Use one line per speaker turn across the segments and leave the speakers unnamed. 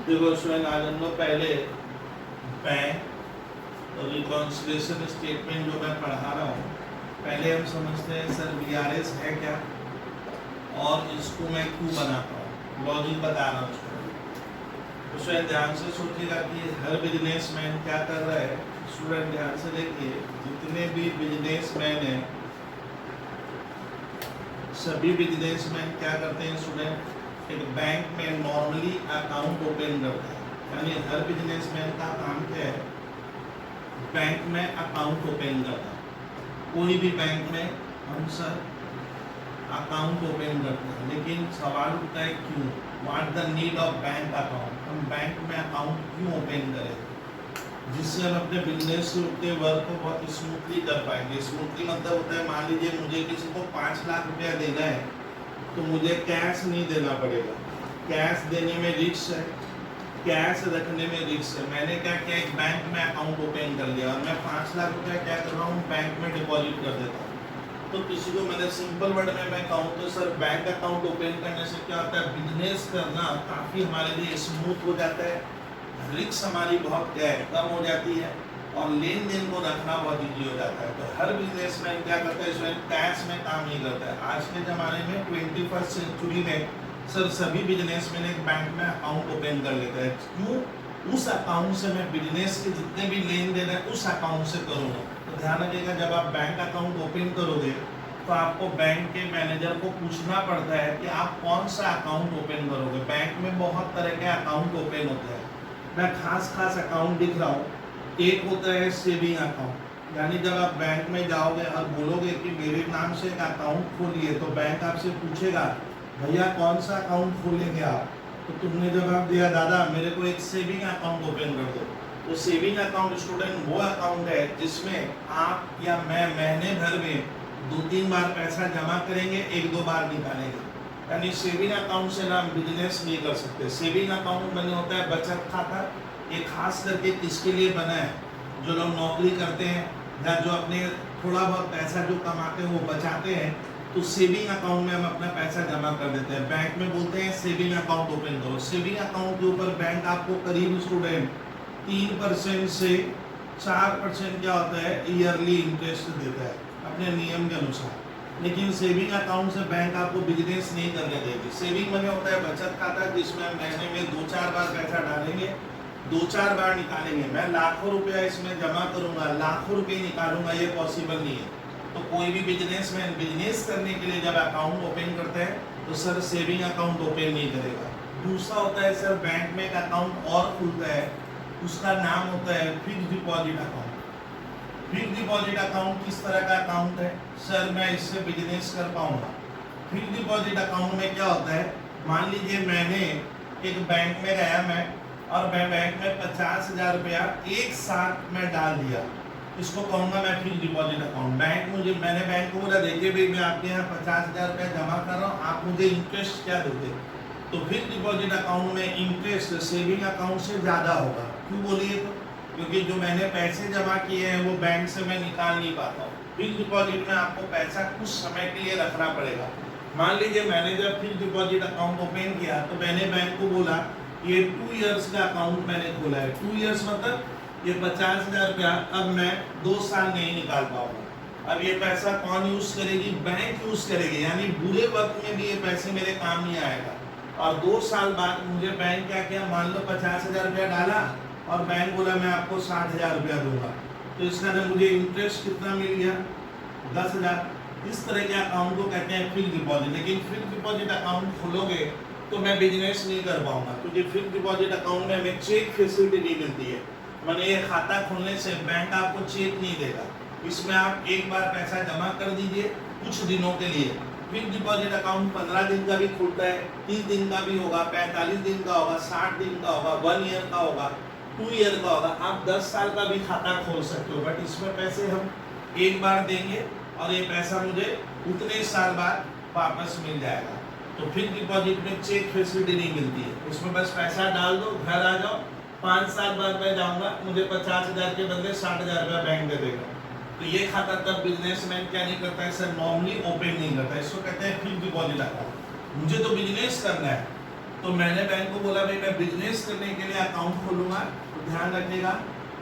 देखो स्वयं आज हम लोग पहले बैंक और रिकॉन्सिलिएशन स्टेटमेंट जो मैं पढ़ा रहा हूँ, पहले हम समझते हैं सर वीआरएस है क्या और इसको मैं क्यों बनाता हूँ, लॉजिक बता रहा हूँ उसको। तो स्वयं ध्यान से सोचिएगा कि हर बिजनेसमैन क्या कर रहा है। स्टूडेंट ध्यान से देखिए, जितने भी बिजनेसमैन हैं सभी बिजनेसमैन क्या करते हैं स्टूडेंट, एक बैंक में नॉर्मली अकाउंट ओपन करते हैं। यानी हर बिजनेसमैन का काम क्या है, बैंक में अकाउंट ओपन करना। कोई भी बैंक में हम सर अकाउंट ओपन करते हैं, लेकिन सवाल उठता है क्यों, what the need of bank account, हम बैंक में अकाउंट क्यों ओपन करें, जिससे हम अपने बिजनेस के वर्क को बहुत स्मूथली कर पाएंगे। स्मूथली मतलब होता है, मान लीजिए मुझे किसी को 5 लाख रुपया देना है तो मुझे कैश नहीं देना पड़ेगा, कैश देने में रिस्क है, कैश रखने में रिस्क है। मैंने क्या किया, एक बैंक में अकाउंट ओपन कर लिया और मैं 5 लाख रुपया क्या कर रहा हूँ, बैंक में डिपॉजिट कर देता हूँ। तो किसी को मैंने सिंपल वर्ड में मैं कहूँ तो सर बैंक अकाउंट ओपन करने से क्या होता है, बिजनेस करना काफ़ी हमारे लिए स्मूथ हो जाता है, रिस्क हमारी बहुत कम हो जाती है और लेन देन को रखना बहुत ईजी हो जाता है। तो हर बिजनेसमैन क्या करता है, इसमें कैश में काम नहीं करता है। आज के ज़माने में 21st सेंचुरी में सर सभी बिजनेसमैन एक बैंक में अकाउंट ओपन कर लेते हैं। क्यों, उस अकाउंट से मैं बिजनेस के जितने भी लेन देन है उस अकाउंट से करूँगा। तो ध्यान रखिएगा, जब आप बैंक अकाउंट ओपन करोगे तो आपको बैंक के मैनेजर को पूछना पड़ता है कि आप कौन सा अकाउंट ओपन करोगे। बैंक में बहुत तरह के अकाउंट ओपन होते हैं, मैं खास अकाउंट दिख रहा हूँ। एक होता है सेविंग अकाउंट, यानी जब आप बैंक में जाओगे और बोलोगे कि मेरे नाम से एक अकाउंट खोलिए तो बैंक आपसे पूछेगा भैया कौन सा अकाउंट खोलेंगे आप। तो तुमने जवाब दिया दादा मेरे को एक सेविंग अकाउंट ओपन कर दो। तो सेविंग अकाउंट स्टूडेंट वो अकाउंट है जिसमें आप या मैं महीने भर में 2-3 बार पैसा जमा करेंगे, 1-2 बार निकालेंगे। यानी सेविंग अकाउंट से ना बिजनेस नहीं कर सकते। सेविंग अकाउंट बने होता है बचत खाता, ये खास करके किसके लिए बना है, जो लोग नौकरी करते हैं या जो अपने थोड़ा बहुत पैसा जो कमाते हैं वो बचाते हैं, तो सेविंग अकाउंट में हम अपना पैसा जमा कर देते हैं। बैंक में बोलते हैं सेविंग अकाउंट ओपन करो। सेविंग अकाउंट के ऊपर बैंक आपको करीब स्टूडेंट 3% से 4% क्या होता है ईयरली इंटरेस्ट देता है अपने नियम के अनुसार। लेकिन सेविंग अकाउंट से बैंक आपको बिजनेस नहीं करने देगी। सेविंग मनी होता है बचत खाता, जिसमें हम महीने में 2-4 बार पैसा डालेंगे, 2-4 बार निकालेंगे। मैं लाखों रुपया इसमें जमा करूंगा, लाखों रुपये निकालूंगा, ये पॉसिबल नहीं है। तो कोई भी बिजनेसमैन बिजनेस करने के लिए जब अकाउंट ओपन करता है तो सर सेविंग अकाउंट ओपन नहीं करेगा। दूसरा होता है सर बैंक में एक अकाउंट और खुलता है, उसका नाम होता है fix deposit account. Fix deposit account किस तरह का अकाउंट है, सर मैं इससे बिजनेस कर पाऊंगा। फिक्स डिपॉजिट अकाउंट में क्या होता है, मान लीजिए मैंने एक बैंक में गया मैं और मैं बैंक में 50,000 रुपया एक साथ में डाल दिया, इसको कहूँगा मैं फिक्स डिपॉजिट अकाउंट। मैंने बैंक को बोला देखिए भाई मैं आपके यहाँ 50,000 रुपया जमा कर रहा हूँ, आप मुझे इंटरेस्ट क्या दोगे। तो फिक्स डिपॉजिट अकाउंट में इंटरेस्ट सेविंग अकाउंट से ज़्यादा होगा। क्यों बोलिए, तो क्योंकि जो मैंने पैसे जमा किए हैं वो बैंक से मैं निकाल नहीं पाता हूँ। फिक्स डिपॉजिट में आपको पैसा कुछ समय के लिए रखना पड़ेगा। मान लीजिए मैंने जब फिक्स डिपॉजिट अकाउंट ओपन किया तो मैंने बैंक को बोला ये 2 इयर्स का अकाउंट मैंने खोला है। 2 इयर्स मतलब ये 50,000 रुपया अब मैं 2 साल नहीं निकाल पाऊंगा। अब ये पैसा कौन यूज करेगी, बैंक यूज करेगी। यानी बुरे वक्त में भी ये पैसे मेरे काम नहीं आएगा। और 2 साल बाद मुझे बैंक क्या किया, मान लो 50,000 रुपया डाला और बैंक बोला मैं आपको 60,000 रुपया दूंगा, तो इसका ना मुझे इंटरेस्ट कितना मिल गया, 10,000। इस तरह के अकाउंट को कहते हैं फिक्स डिपॉजिट। लेकिन फिक्स डिपॉजिट अकाउंट खोलोगे तो मैं बिजनेस नहीं कर पाऊंगा, क्योंकि फिक्स डिपॉजिट अकाउंट में हमें चेक फैसिलिटी नहीं मिलती है। मैंने ये खाता खोलने से बैंक आपको चेक नहीं देगा, इसमें आप एक बार पैसा जमा कर दीजिए कुछ दिनों के लिए। फिक्स डिपॉजिट अकाउंट 15 दिन का भी खुलता है, 30 दिन का भी होगा, 45 दिन का होगा, 60 दिन का होगा, 1 ईयर का होगा, 2 ईयर का होगा। आप 10 साल का भी खाता खोल सकते हो, बट इसमें पैसे हम एक बार देंगे और ये पैसा मुझे उतने साल बाद वापस मिल जाएगा। तो फिक्स डिपॉजिट में चेक फैसिलिटी नहीं मिलती है, उसमें बस पैसा डाल दो, घर आ जाओ, 5 साल बाद मैं जाऊँगा, मुझे 50,000 के बदले 60,000 रुपया बैंक दे देगा। तो ये खाता तब बिजनेसमैन क्या नहीं करता है सर, नॉर्मली ओपन नहीं करता है। इसको कहते हैं फिक्स डिपॉजिट अकाउंट। मुझे तो बिजनेस करना है, तो मैंने बैंक को बोला भाई मैं बिजनेस करने के लिए अकाउंट खोलूंगा, तो ध्यान रखिएगा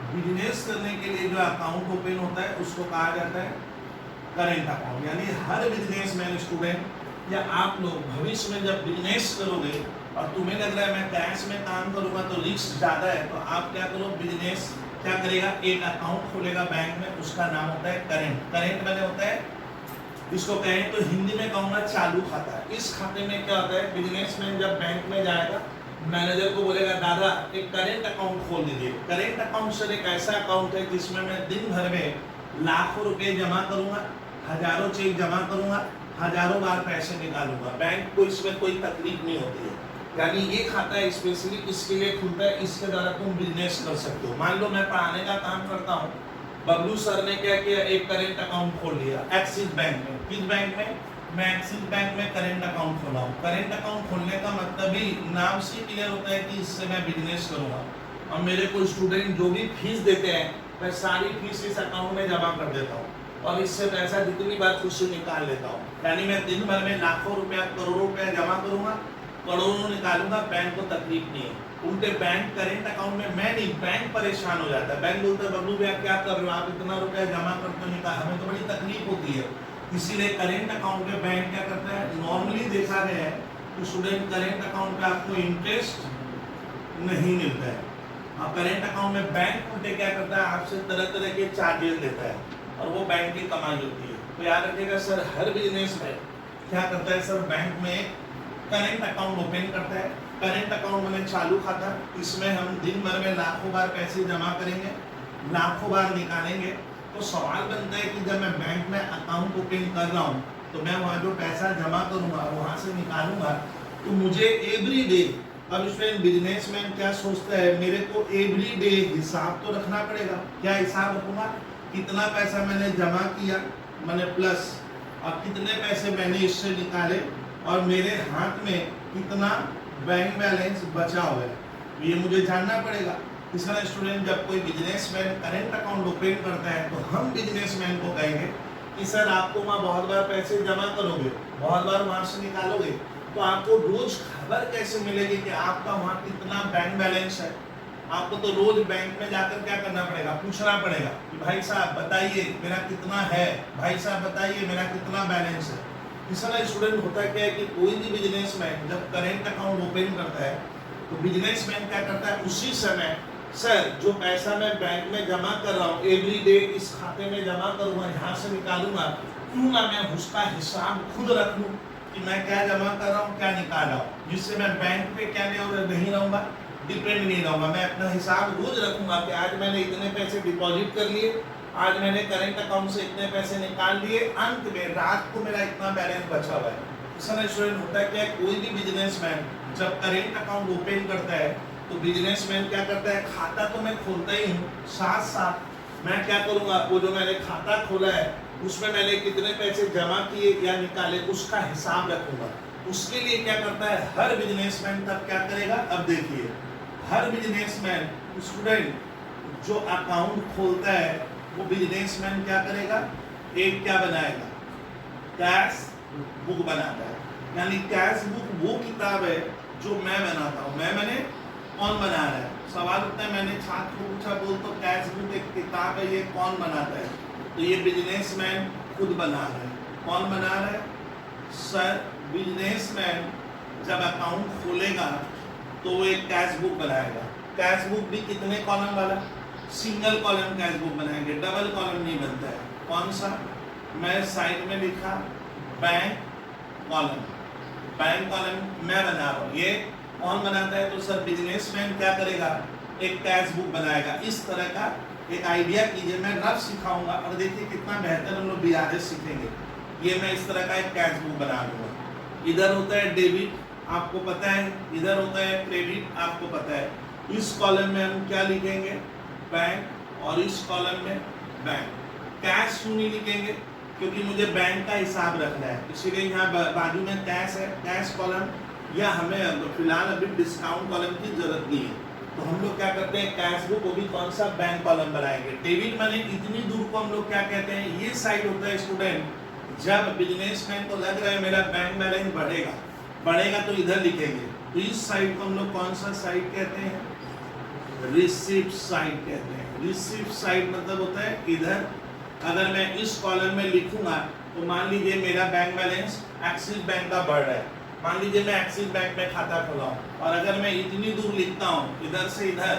बिजनेस करने के लिए जो अकाउंट ओपन होता है उसको कहा जाता है करेंट अकाउंट। यानी हर बिजनेसमैन स्टूडेंट या आप लोग भविष्य में जब बिजनेस करोगे और तुम्हें लग रहा है मैं कैश में काम करूंगा तो रिस्क ज्यादा है, तो आप क्या करो, बिजनेस क्या करेगा, एक अकाउंट खोलेगा बैंक में, उसका नाम होता है करेंट। करेंट मैंने होता है, इसको कहें तो हिंदी में कहूंगा चालू खाता। इस खाते में क्या होता है, बिजनेसमैन जब बैंक में जाएगा मैनेजर को बोलेगा दादा एक करेंट अकाउंट खोल दीजिए। करेंट अकाउंट सर एक ऐसा अकाउंट है जिसमें मैं दिन भर में लाखों रुपए जमा करूंगा, हजारों चेक जमा करूंगा, हजारों बार पैसे निकालूंगा, बैंक को इसमें कोई तकलीफ नहीं होती है। यानी ये खाता है स्पेशली इसके लिए खुलता है, इसके द्वारा तुम बिजनेस कर सकते हो। मान लो मैं पढ़ाने का काम करता हूँ, बबलू सर ने क्या किया, एक करेंट अकाउंट खोल लिया एक्सिस बैंक में। किस बैंक में, मैं एक्सिस बैंक में करेंट अकाउंट खोला हूँ। करेंट अकाउंट खोलने का मतलब ही नाम से क्लियर होता है कि इससे मैं बिजनेस करूंगा, और मेरे को स्टूडेंट जो भी फीस देते हैं मैं सारी फीस इस अकाउंट में जमा कर देता हूँ, और इससे पैसा जितनी बार खुद से निकाल लेता हूँ। यानी मैं दिन भर में लाखों रुपया करोड़ों रुपया जमा करूंगा, करोड़ों निकालूंगा, बैंक को तकलीफ नहीं है। उनके बैंक करेंट अकाउंट में मैं नहीं, बैंक परेशान हो जाता है। बैंक बोलता है बबलू भैया क्या कर रहे हो आप, इतना रुपया जमा करते हो निकाल, हमें तो बड़ी तकलीफ होती है। इसीलिए करेंट अकाउंट में बैंक क्या करता है, नॉर्मली देखा गया है कि स्टूडेंट करेंट अकाउंट पे आपको इंटरेस्ट नहीं मिलता है। और करेंट अकाउंट में बैंक उल्टे क्या करता है, आपसे तरह तरह के चार्जेस लेता है, और वो बैंक की कमाई होती है। तो याद रखिएगा सर हर बिजनेस में क्या करता है, सर बैंक में करेंट अकाउंट ओपन करता है। करेंट अकाउंट मैंने चालू खाता, इसमें हम दिन भर में लाखों बार पैसे जमा करेंगे, लाखों बार निकालेंगे। तो सवाल बनता है कि जब मैं बैंक में अकाउंट ओपन कर रहा हूँ तो मैं वहाँ जो पैसा जमा करूँगा वहाँ से निकालूंगा, तो मुझे एवरी डे, अब इसमें बिजनेसमैन क्या सोचता है, मेरे को एवरी डे हिसाब तो रखना पड़ेगा। क्या हिसाब रखूंगा, कितना पैसा मैंने जमा किया मैंने प्लस, और कितने पैसे मैंने इससे निकाले, और मेरे हाथ में कितना बैंक बैलेंस बचा हुआ है, ये मुझे जानना पड़ेगा। इसलिए स्टूडेंट जब कोई बिजनेसमैन करेंट अकाउंट ओपन करता है तो हम बिजनेसमैन को कहेंगे कि सर आपको वहाँ बहुत बार पैसे जमा करोगे, बहुत बार वहाँ से निकालोगे, तो आपको रोज खबर कैसे मिलेगी कि आपका वहाँ कितना बैंक बैलेंस है। आपको तो रोज बैंक में जाकर क्या करना पड़ेगा, पूछना पड़ेगा कि भाई साहब बताइए मेरा कितना है, भाई साहब बताइए मेरा कितना बैलेंस है। इसलिए स्टूडेंट होता क्या है कि कोई भी बिजनेसमैन जब करेंट अकाउंट ओपन करता है तो बिजनेसमैन क्या करता है, उसी समय सर जो पैसा मैं बैंक में जमा कर रहा हूँ एवरी डे इस खाते में जमा करूँगा, यहाँ से निकालूंगा, क्यों ना मैं उसका हिसाब खुद रख लूँ कि मैं क्या जमा कर रहा हूँ क्या निकाल रहा हूँ, जिससे मैं बैंक पे क्या नहीं रहूँगा, डिपेंड नहीं रहूँगा। मैं अपना हिसाब रोज रखूंगा कि आज मैंने इतने पैसे डिपॉजिट कर लिए, आज मैंने करेंट अकाउंट से इतने पैसे निकाल लिए, अंत में रात को मेरा इतना बैलेंस बचा हुआ है। इसलिए स्टूडेंट होता है क्या, कोई भी बिजनेसमैन जब करेंट अकाउंट ओपन करता है तो बिजनेसमैन क्या करता है, खाता तो मैं खोलता ही हूँ, साथ साथ मैं क्या करूँगा, वो जो मैंने खाता खोला है उसमें मैंने कितने पैसे जमा किए या निकाले उसका हिसाब रखूंगा। उसके लिए क्या करता है हर बिजनेसमैन तब क्या करेगा, अब देखिए हर बिजनेसमैन स्टूडेंट जो अकाउंट खोलता है वो बिजनेसमैन क्या करेगा, एक क्या बनाएगा, कैश बुक बनाता है। यानी कैश बुक वो किताब है जो मैं बनाता हूँ। मैंने कौन बना रहा है, सवाल उठता है, मैंने छात्र को पूछा बोल तो कैश बुक एक किताब है, ये कौन बनाता है, तो ये बिजनेसमैन खुद बना रहा है। कौन बना रहा है, सर बिजनेसमैन जब अकाउंट खोलेगा तो वो एक कैश बुक बनाएगा। कैश बुक भी कितने कॉलम वाला, सिंगल कॉलम कैश बुक बनाएंगे, डबल कॉलम नहीं बनता है। कौन सा, मैं साइड में लिखा बैंक कॉलम, बैंक कॉलम मैं बना रहा हूँ, ये कौन बनाता है, तो सर बिजनेसमैन क्या करेगा, एक कैश बुक बनाएगा। इस तरह का एक आइडिया कीजिए, मैं रफ सिखाऊंगा और देखिए कितना बेहतर हम लोग बीआरएस सीखेंगे। ये मैं इस तरह का एक कैश बुक बना दूंगा। इधर होता है डेबिट, आपको पता है, इधर होता है क्रेडिट, आपको पता है। इस कॉलम में हम क्या लिखेंगे, बैंक, और इस कॉलम में बैंक। कैश क्यों नहीं लिखेंगे, क्योंकि मुझे बैंक का हिसाब रखना है, इसीलिए यहाँ बाजू में कैश है, कैश कॉलम, या हमें फिलहाल अभी डिस्काउंट कॉलम की जरूरत नहीं है, तो हम लोग क्या करते हैं कैश बुक को भी कौन सा बैंक कॉलम बनाएंगे। डेबिट मनी इतनी दूर को हम लोग क्या कहते हैं, ये साइड होता है स्टूडेंट जब बिजनेसमैन को लग रहा है मेरा बैंक बैलेंस बढ़ेगा तो इधर लिखेंगे, तो इस साइड को हम लोग कौन सा साइड कहते हैं? रिसिप्ट साइड कहते हैं। रिसिप्ट साइड मतलब होता है इधर। अगर मैं इस कॉलम में लिखूंगा तो मान लीजिए मेरा बैंक बैलेंस एक्सिस बैंक का बढ़ रहा है, मान लीजिए मैं एक्सिस बैंक में खाता खोला हूँ, और अगर मैं इतनी दूर लिखता हूँ इधर से इधर,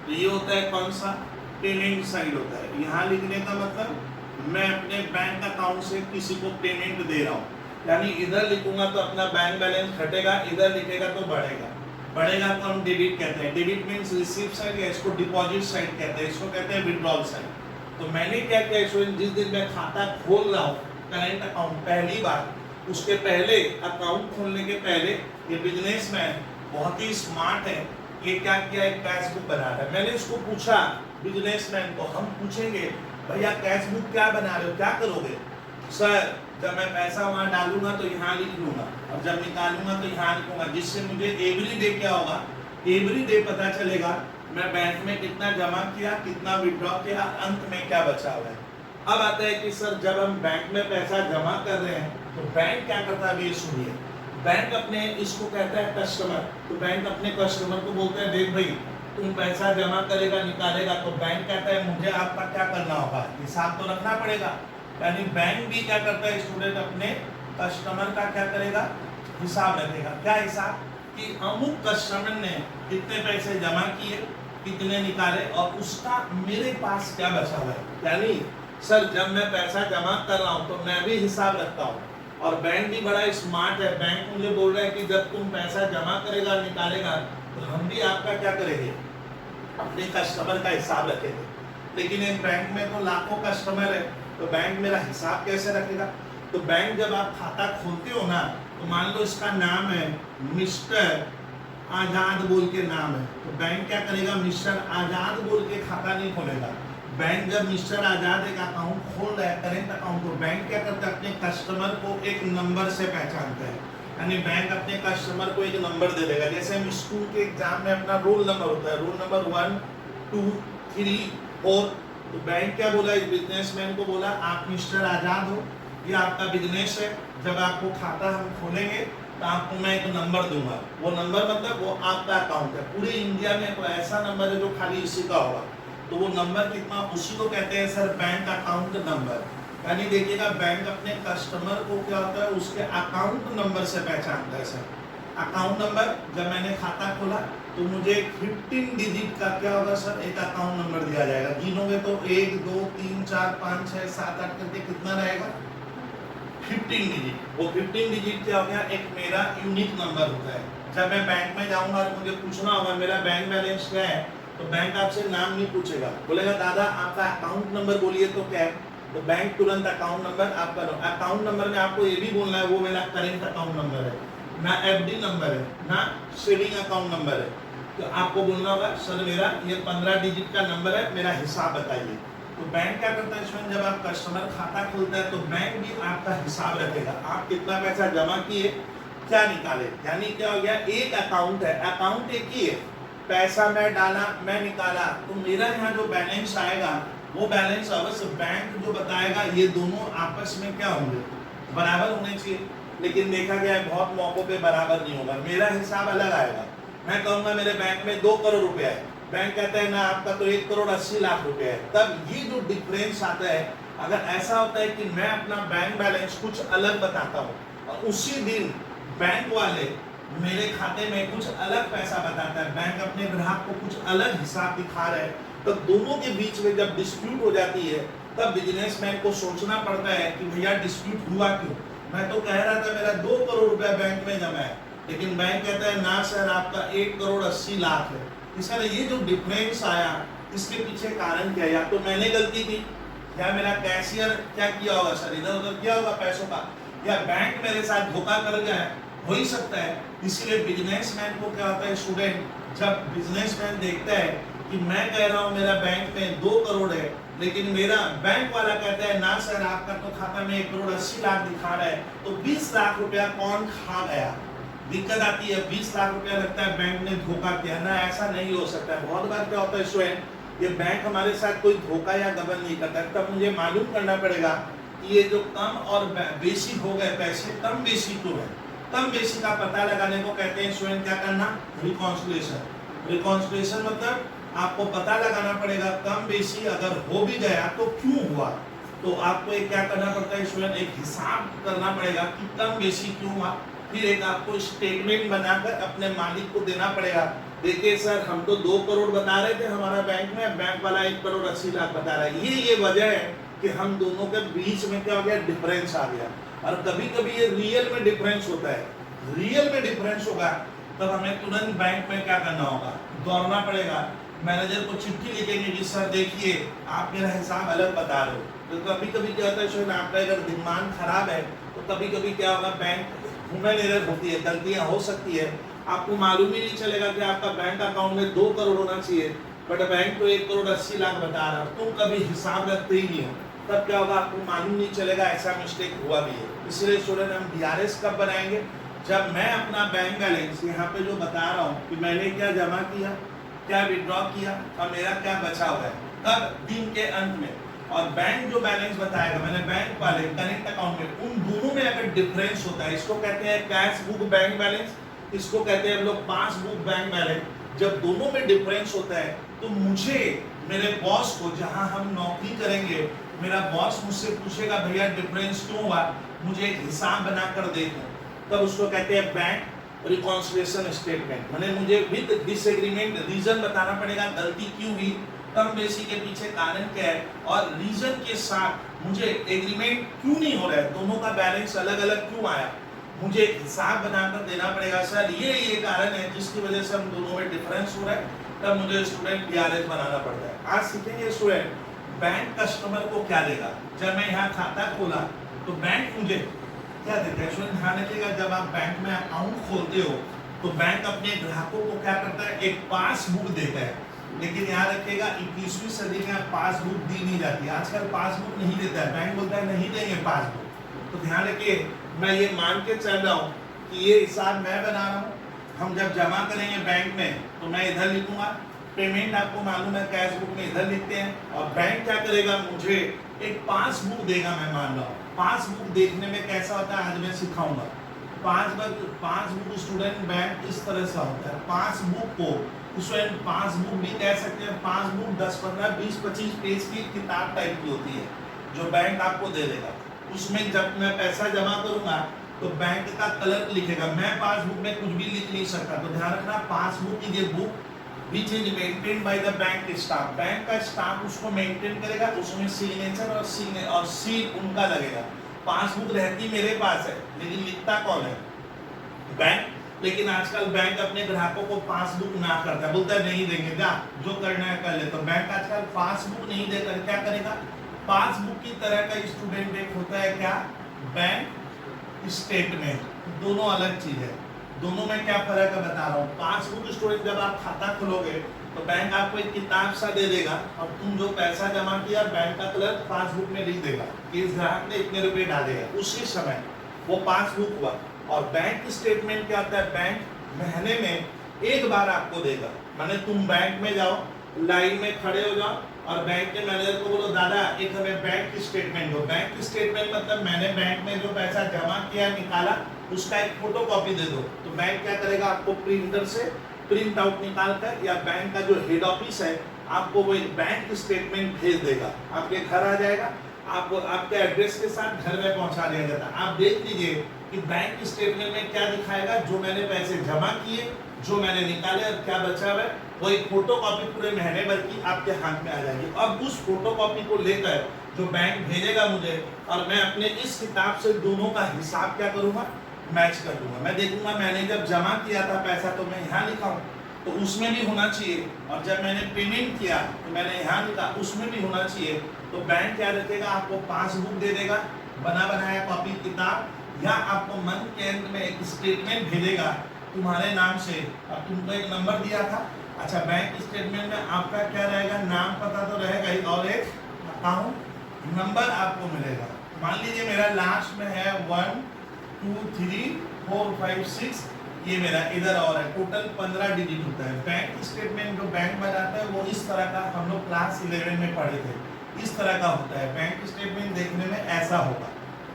तो ये होता है कौन सा? पेमेंट साइड होता है। यहाँ लिखने का मतलब मैं अपने बैंक अकाउंट से किसी को पेमेंट दे रहा हूँ, यानी इधर लिखूंगा तो अपना बैंक बैलेंस घटेगा, इधर लिखेगा तो बढ़ेगा। बढ़ेगा तो हम डेबिट कहते हैं। डेबिट मीन्स रिसीव साइड, या इसको डिपॉजिट साइड कहते हैं, इसको कहते हैं विड्रॉल साइड। तो मैंने क्या किया, जिस दिन मैं खाता खोल रहा हूँ करेंट अकाउंट पहली बार, उसके पहले अकाउंट खोलने के पहले ये बिजनेसमैन बहुत ही स्मार्ट है, ये क्या किया, एक कैश बुक बना रहा है। मैंने इसको पूछा बिजनेसमैन को, हम पूछेंगे भैया कैश बुक क्या बना रहे हो, क्या करोगे? सर जब मैं पैसा वहाँ डालूंगा तो यहाँ लिख लूंगा, और जब निकालूंगा तो यहाँ लिखूंगा, जिससे मुझे एवरी डे क्या होगा, एवरी डे पता चलेगा मैं बैंक में कितना जमा किया, कितना विड्रॉ किया, अंत में क्या बचा हुआ है। अब आता है कि सर जब हम बैंक में पैसा जमा कर रहे हैं तो बैंक क्या करता है, ये सुनिए। बैंक अपने, इसको कहता है कस्टमर, तो बैंक अपने कस्टमर को बोलता है देख भाई तुम पैसा जमा करेगा निकालेगा, तो बैंक कहता है मुझे आपका क्या करना होगा, हिसाब तो रखना पड़ेगा। यानी बैंक भी क्या करता है, स्टूडेंट अपने कस्टमर का क्या करेगा, हिसाब रखेगा। क्या हिसाब? कि अमुक कस्टमर ने कितने पैसे जमा किए, कितने निकाले, और उसका मेरे पास क्या बचा हुआ है। यानी सर जब मैं पैसा जमा कर रहा हूँ तो मैं भी हिसाब रखता हूँ, और बैंक भी बड़ा स्मार्ट है। बैंक मुझे बोल रहा है कि जब तुम पैसा जमा करेगा निकालेगा तो हम भी आपका क्या करेंगे, अपने कस्टमर का हिसाब रखेंगे। लेकिन एक बैंक में तो लाखों कस्टमर है, तो बैंक मेरा हिसाब कैसे रखेगा? तो बैंक जब आप खाता खोलते हो ना, तो मान लो इसका नाम है मिस्टर आजाद बोल के नाम है, तो बैंक क्या करेगा, मिस्टर आजाद बोल के खाता नहीं खोलेगा। बैंक जब मिस्टर आजाद एक अकाउंट खोल रहा है करेंट अकाउंट, तो बैंक क्या करता है, अपने कस्टमर को एक नंबर से पहचानता है। यानी बैंक अपने कस्टमर को एक नंबर दे देगा। जैसे हम स्कूल के एग्जाम में अपना रोल नंबर होता है, रोल नंबर 1 2 3 4, तो बैंक क्या बोला, इस बिजनेसमैन को बोला आप मिस्टर आजाद हो, ये आपका बिजनेस है, जब आपको खाता हम खोलेंगे तो आपको मैं एक नंबर दूंगा। वो नंबर मतलब वो आपका अकाउंट है। पूरे इंडिया में कोई ऐसा नंबर है जो खाली इसी का होगा, तो वो नंबर कितना, उसी को कहते हैं सर बैंक अकाउंट नंबर। यानी देखिएगा बैंक अपने कस्टमर को क्या होता है, उसके अकाउंट नंबर से पहचानता है। सर अकाउंट नंबर, जब मैंने खाता खोला तो मुझे 15 डिजिट का क्या होगा सर, एक अकाउंट नंबर दिया जाएगा। गिनोगे तो 1 2 3 4 5 6 7 8 करके कितना रहेगा, 15 डिजिट। वो 15 डिजिट क्या हो गया, एक मेरा यूनिक नंबर होता है। जब मैं बैंक में जाऊंगा और मुझे पूछना होगा मेरा बैंक बैलेंस क्या है, तो बैंक आपसे नाम नहीं पूछेगा, बोलेगा दादा आपका अकाउंट नंबर बोलिए तो क्या है, तो बैंक तुरंत अकाउंट नंबर आपका, अकाउंट नंबर में आपको ये भी बोलना है वो मेरा करेंट अकाउंट नंबर है, ना एफडी नंबर है, ना सेविंग अकाउंट नंबर है। तो आपको बोलना होगा सर मेरा ये 15 डिजिट का नंबर है, मेरा हिसाब बताइए। तो बैंक क्या करता है इसमें, जब आप कस्टमर खाता खोलता है तो बैंक भी आपका हिसाब रखेगा, आप कितना पैसा जमा किए, क्या निकाले। यानी क्या हो गया, एक अकाउंट है, अकाउंट एक ही है, पैसा मैं डाला मैं निकाला, तो मेरा यहाँ जो बैलेंस आएगा वो बैलेंस अवश्य बैंक जो बताएगा, ये दोनों आपस में क्या होंगे, बराबर होने चाहिए। लेकिन देखा गया है बहुत मौकों पे बराबर नहीं होगा, मेरा हिसाब अलग आएगा। मैं कहूँगा मेरे बैंक में 2 करोड़ रुपया है, बैंक कहता है ना आपका तो 1 करोड़ 80 लाख रुपया है। तब ये जो डिफरेंस आता है, अगर ऐसा होता है कि मैं अपना बैंक बैलेंस कुछ अलग बताता हूँ और उसी दिन बैंक वाले मेरे खाते में कुछ अलग पैसा बताता है, बैंक अपने ग्राहक को कुछ अलग हिसाब दिखा रहा है, तो दोनों के बीच में जब डिस्प्यूट हो जाती है तब बिजनेसमैन को सोचना पड़ता है कि भैया डिस्प्यूट हुआ क्यों। मैं तो कह रहा था मेरा 2 करोड़ रुपया बैंक में जमा है, लेकिन बैंक कहता है ना सर आपका 1 करोड़ 80 लाख है। इसका ये जो डिफरेंस आया, इसके पीछे कारण क्या है, या तो मैंने गलती की, या मेरा कैशियर क्या किया होगा सर, इधर उधर किया होगा पैसों का, या बैंक मेरे साथ धोखा कर गया है, हो ही सकता है। इसीलिए बिजनेसमैन को क्या होता है, स्टूडेंट जब बिजनेसमैन देखता है कि मैं कह रहा हूँ मेरा बैंक में 2 करोड़ है, लेकिन मेरा बैंक वाला कहता है ना सर आपका तो खाता में 1 करोड़ 80 लाख दिखा रहा है, तो 20 लाख रुपया कौन खा गया, दिक्कत आती है। 20 लाख रुपया लगता है बैंक ने धोखा किया ना, ऐसा नहीं हो सकता है। बहुत बार क्या होता है स्टूडेंट, ये बैंक हमारे साथ कोई धोखा या गबन नहीं करता, तब मुझे मालूम करना पड़ेगा कि ये जो कम और बेसी हो गए पैसे, कम बेसी क्यों है, कम बेसी का पता लगाने को कहते हैं स्टूडेंट क्या करना, रिकॉन्सिलिएशन। रिकॉन्सिलिएशन मतलब आपको पता लगाना पड़ेगा कम बेसी अगर हो भी गया तो क्यों हुआ। तो आपको एक क्या करना पड़ता है स्टूडेंट, एक हिसाब करना पड़ेगा कि कम बेसी क्यों हुआ। फिर एक आपको स्टेटमेंट बनाकर अपने मालिक को देना पड़ेगा, देखिए सर हम तो 2 करोड़ बता रहे थे हमारा बैंक में, बैंक वाला 1 करोड़ 80 लाख बता रहा है। ये वजह है कि हम दोनों के बीच में क्या हो गया, डिफरेंस आ गया। और कभी कभी ये रियल में डिफरेंस होता है, रियल में डिफरेंस होगा तब हमें तुरंत बैंक में क्या करना होगा, दौड़ना पड़ेगा। मैनेजर को चिट्ठी लिखेंगे कि सर देखिए आप मेरा हिसाब अलग बता रहे हो। तो कभी कभी क्या होता है शायद आपका अगर दिमाग खराब है तो कभी कभी क्या होगा, बैंक ह्यूमन एरर होती है, गलतियां हो सकती है। आपको मालूम ही नहीं चलेगा कि आपका बैंक अकाउंट में 2 करोड़ होना चाहिए बट बैंक तो 1 करोड़ 80 लाख बता रहा है, तुम कभी हिसाब रखते ही नहीं हो। तब क्या होगा, आपको मालूम नहीं चलेगा ऐसा मिस्टेक हुआ भी है। इसलिए स्टूडेंट हम DRS कब बनाएंगे, जब मैं अपना बैंक बैलेंस यहाँ पे जो बता रहा हूँ कि मैंने क्या जमा किया, क्या विड्रॉ किया और मेरा क्या बचा हुआ है, तब दिन के अंत में। और बैंक जो बैलेंस बताएगा मैंने बैंक वाले करेंट अकाउंट में, उन दोनों में अगर डिफरेंस होता है, इसको कहते हैं कैश बुक बैंक बैलेंस, इसको कहते हैं हम लोग पासबुक बैंक बैलेंस। जब दोनों में डिफरेंस होता है तो मुझे मेरे बॉस को, जहां हम नौकरी करेंगे, मेरा बॉस मुझसे पूछेगा भैया डिफरेंस क्यों हुआ, मुझे एक हिसाब बनाकर दे दो, तब उसको कहते हैं बैंक रिकॉन्सिलिएशन स्टेटमेंट। मैंने मुझे विद डिसएग्रीमेंट रीजन बताना पड़ेगा गलती क्यों हुई, कम बेसी के पीछे कारण क्या है और रीजन के साथ मुझे एग्रीमेंट क्यों नहीं हो रहा है, दोनों का बैलेंस अलग अलग क्यों आया, मुझे एक हिसाब बनाकर देना पड़ेगा सर ये कारण है जिसकी वजह से हम दोनों में डिफरेंस हो रहा है, तब मुझे स्टूडेंट DRS बनाना पड़ता है। आज सीखेंगे स्टूडेंट बैंक कस्टमर को क्या देगा। जब मैं यहाँ खाता खोला तो बैंक मुझे क्या देता है स्टूडेंट, ध्यान रखिएगा जब आप बैंक में अकाउंट खोलते हो तो बैंक अपने ग्राहकों को क्या करता है, एक पासबुक देता है। लेकिन यहाँ रखिएगा 21वीं सदी में पासबुक दी नहीं जाती, आजकल पासबुक नहीं देता है, बैंक बोलता है नहीं देंगे पासबुक। तो ध्यान रखिए मैं ये मान के चल रहा हूँ कि ये हिसाब मैं बना रहा हूँ, हम जब जमा करेंगे बैंक में तो मैं इधर लिखूंगा, पेमेंट आपको मालूम है कैश बुक में इधर लिखते हैं, और बैंक क्या करेगा मुझे एक पासबुक देगा। मैं मान रहा हूँ पासबुक देखने में कैसा होता है आज मैं सिखाऊंगा। पासबुक स्टूडेंट बैंक इस तरह से होता है, पासबुक को स्टूडेंट पासबुक भी कह सकते हैं, पासबुक 10, 15, 20, 25 पेज की किताब टाइप की होती है जो बैंक आपको दे देगा। उसमें जब मैं पैसा जमा करूंगा तो बैंक का कलर लिखेगा, मैं पासबुक में कुछ भी लिख नहीं सकता। तो ध्यान रखना पासबुक की ये book which is maintain by the bank staff, bank का स्टाफ उसको मेंटेन करेगा, उसमें सिग्नेचर और सील उनका लगेगा। पासबुक रहती मेरे पास है लेकिन लिखता कौन है, बैंक। लेकिन आजकल बैंक अपने ग्राहकों को पासबुक ना करता है, बोलता है नहीं देंगे, जा जो करना है कर ले। तो बैंक आजकल पासबुक नहीं देकर क्या करेगा, पासबुक की तरह का स्टूडेंट एक होता है क्या, बैंक स्टेटमेंट। दोनों अलग चीज है, दोनों में क्या फर्क है बता रहा हूँ। पासबुक स्टूडेंट जब आप खाता खोलोगे तो बैंक आपको एक किताब सा दे देगा और तुम जो पैसा जमा किया बैंक का कलर पासबुक में लिख देगा कि इस ग्राहक ने इतने रुपए डाले हैं, उसी समय वो पासबुक हुआ। और बैंक स्टेटमेंट क्या होता है, बैंक महीने में एक बार आपको देगा। माने तुम बैंक में जाओ, लाइन में खड़े हो जाओ और बैंक के मैनेजर को बोलो दादा एक हमें बैंक स्टेटमेंट दो। बैंक स्टेटमेंट मतलब मैंने बैंक में जो पैसा जमा किया निकाला उसका एक फोटो कॉपी दे दो। तो बैंक क्या करेगा, आपको प्रिंटर से प्रिंट आउट निकाल कर या बैंक का जो हेड ऑफिस है आपको वो एक बैंक स्टेटमेंट भेज देगा, आपके घर आ जाएगा, आपको आपके एड्रेस के साथ घर में पहुंचा दिया जाता है। आप देख लीजिए कि बैंक स्टेटमेंट में क्या दिखाएगा, जो मैंने पैसे जमा किए, जो मैंने निकाले और क्या बचा हुआ है, वो एक फोटो कॉपी पूरे महीने भर की आपके हाथ में आ जाएगी। अब उस फोटो कॉपी को लेकर जो बैंक भेजेगा मुझे और मैं अपने इस किताब से दोनों का हिसाब क्या करूंगा, मैच कर दूंगा। मैं देखूंगा मैंने जब जमा किया था पैसा तो मैं यहाँ लिखा हूँ तो उसमें भी होना चाहिए, और जब मैंने पेमेंट किया तो मैंने यहाँ लिखा उसमें भी होना चाहिए। तो बैंक क्या रखेगा, आपको पासबुक दे देगा, बना बनाया कॉपी किताब, या आपको मंथ के एंड में एक स्टेटमेंट भेजेगा तुम्हारे नाम से। अब तुमको एक नंबर दिया था, अच्छा बैंक स्टेटमेंट में आपका क्या रहेगा, नाम पता तो रहेगा ही और एक अकाउंट नंबर आपको मिलेगा। मान लीजिए मेरा लास्ट में है 1 2 3 4 5 6, ये मेरा इधर और है, टोटल 15 डिजिट होता है। बैंक स्टेटमेंट जो बैंक बनाता है वो इस तरह का, हम लोग क्लास 11 में पढ़े थे, इस तरह का होता है। बैंक स्टेटमेंट देखने में ऐसा होगा,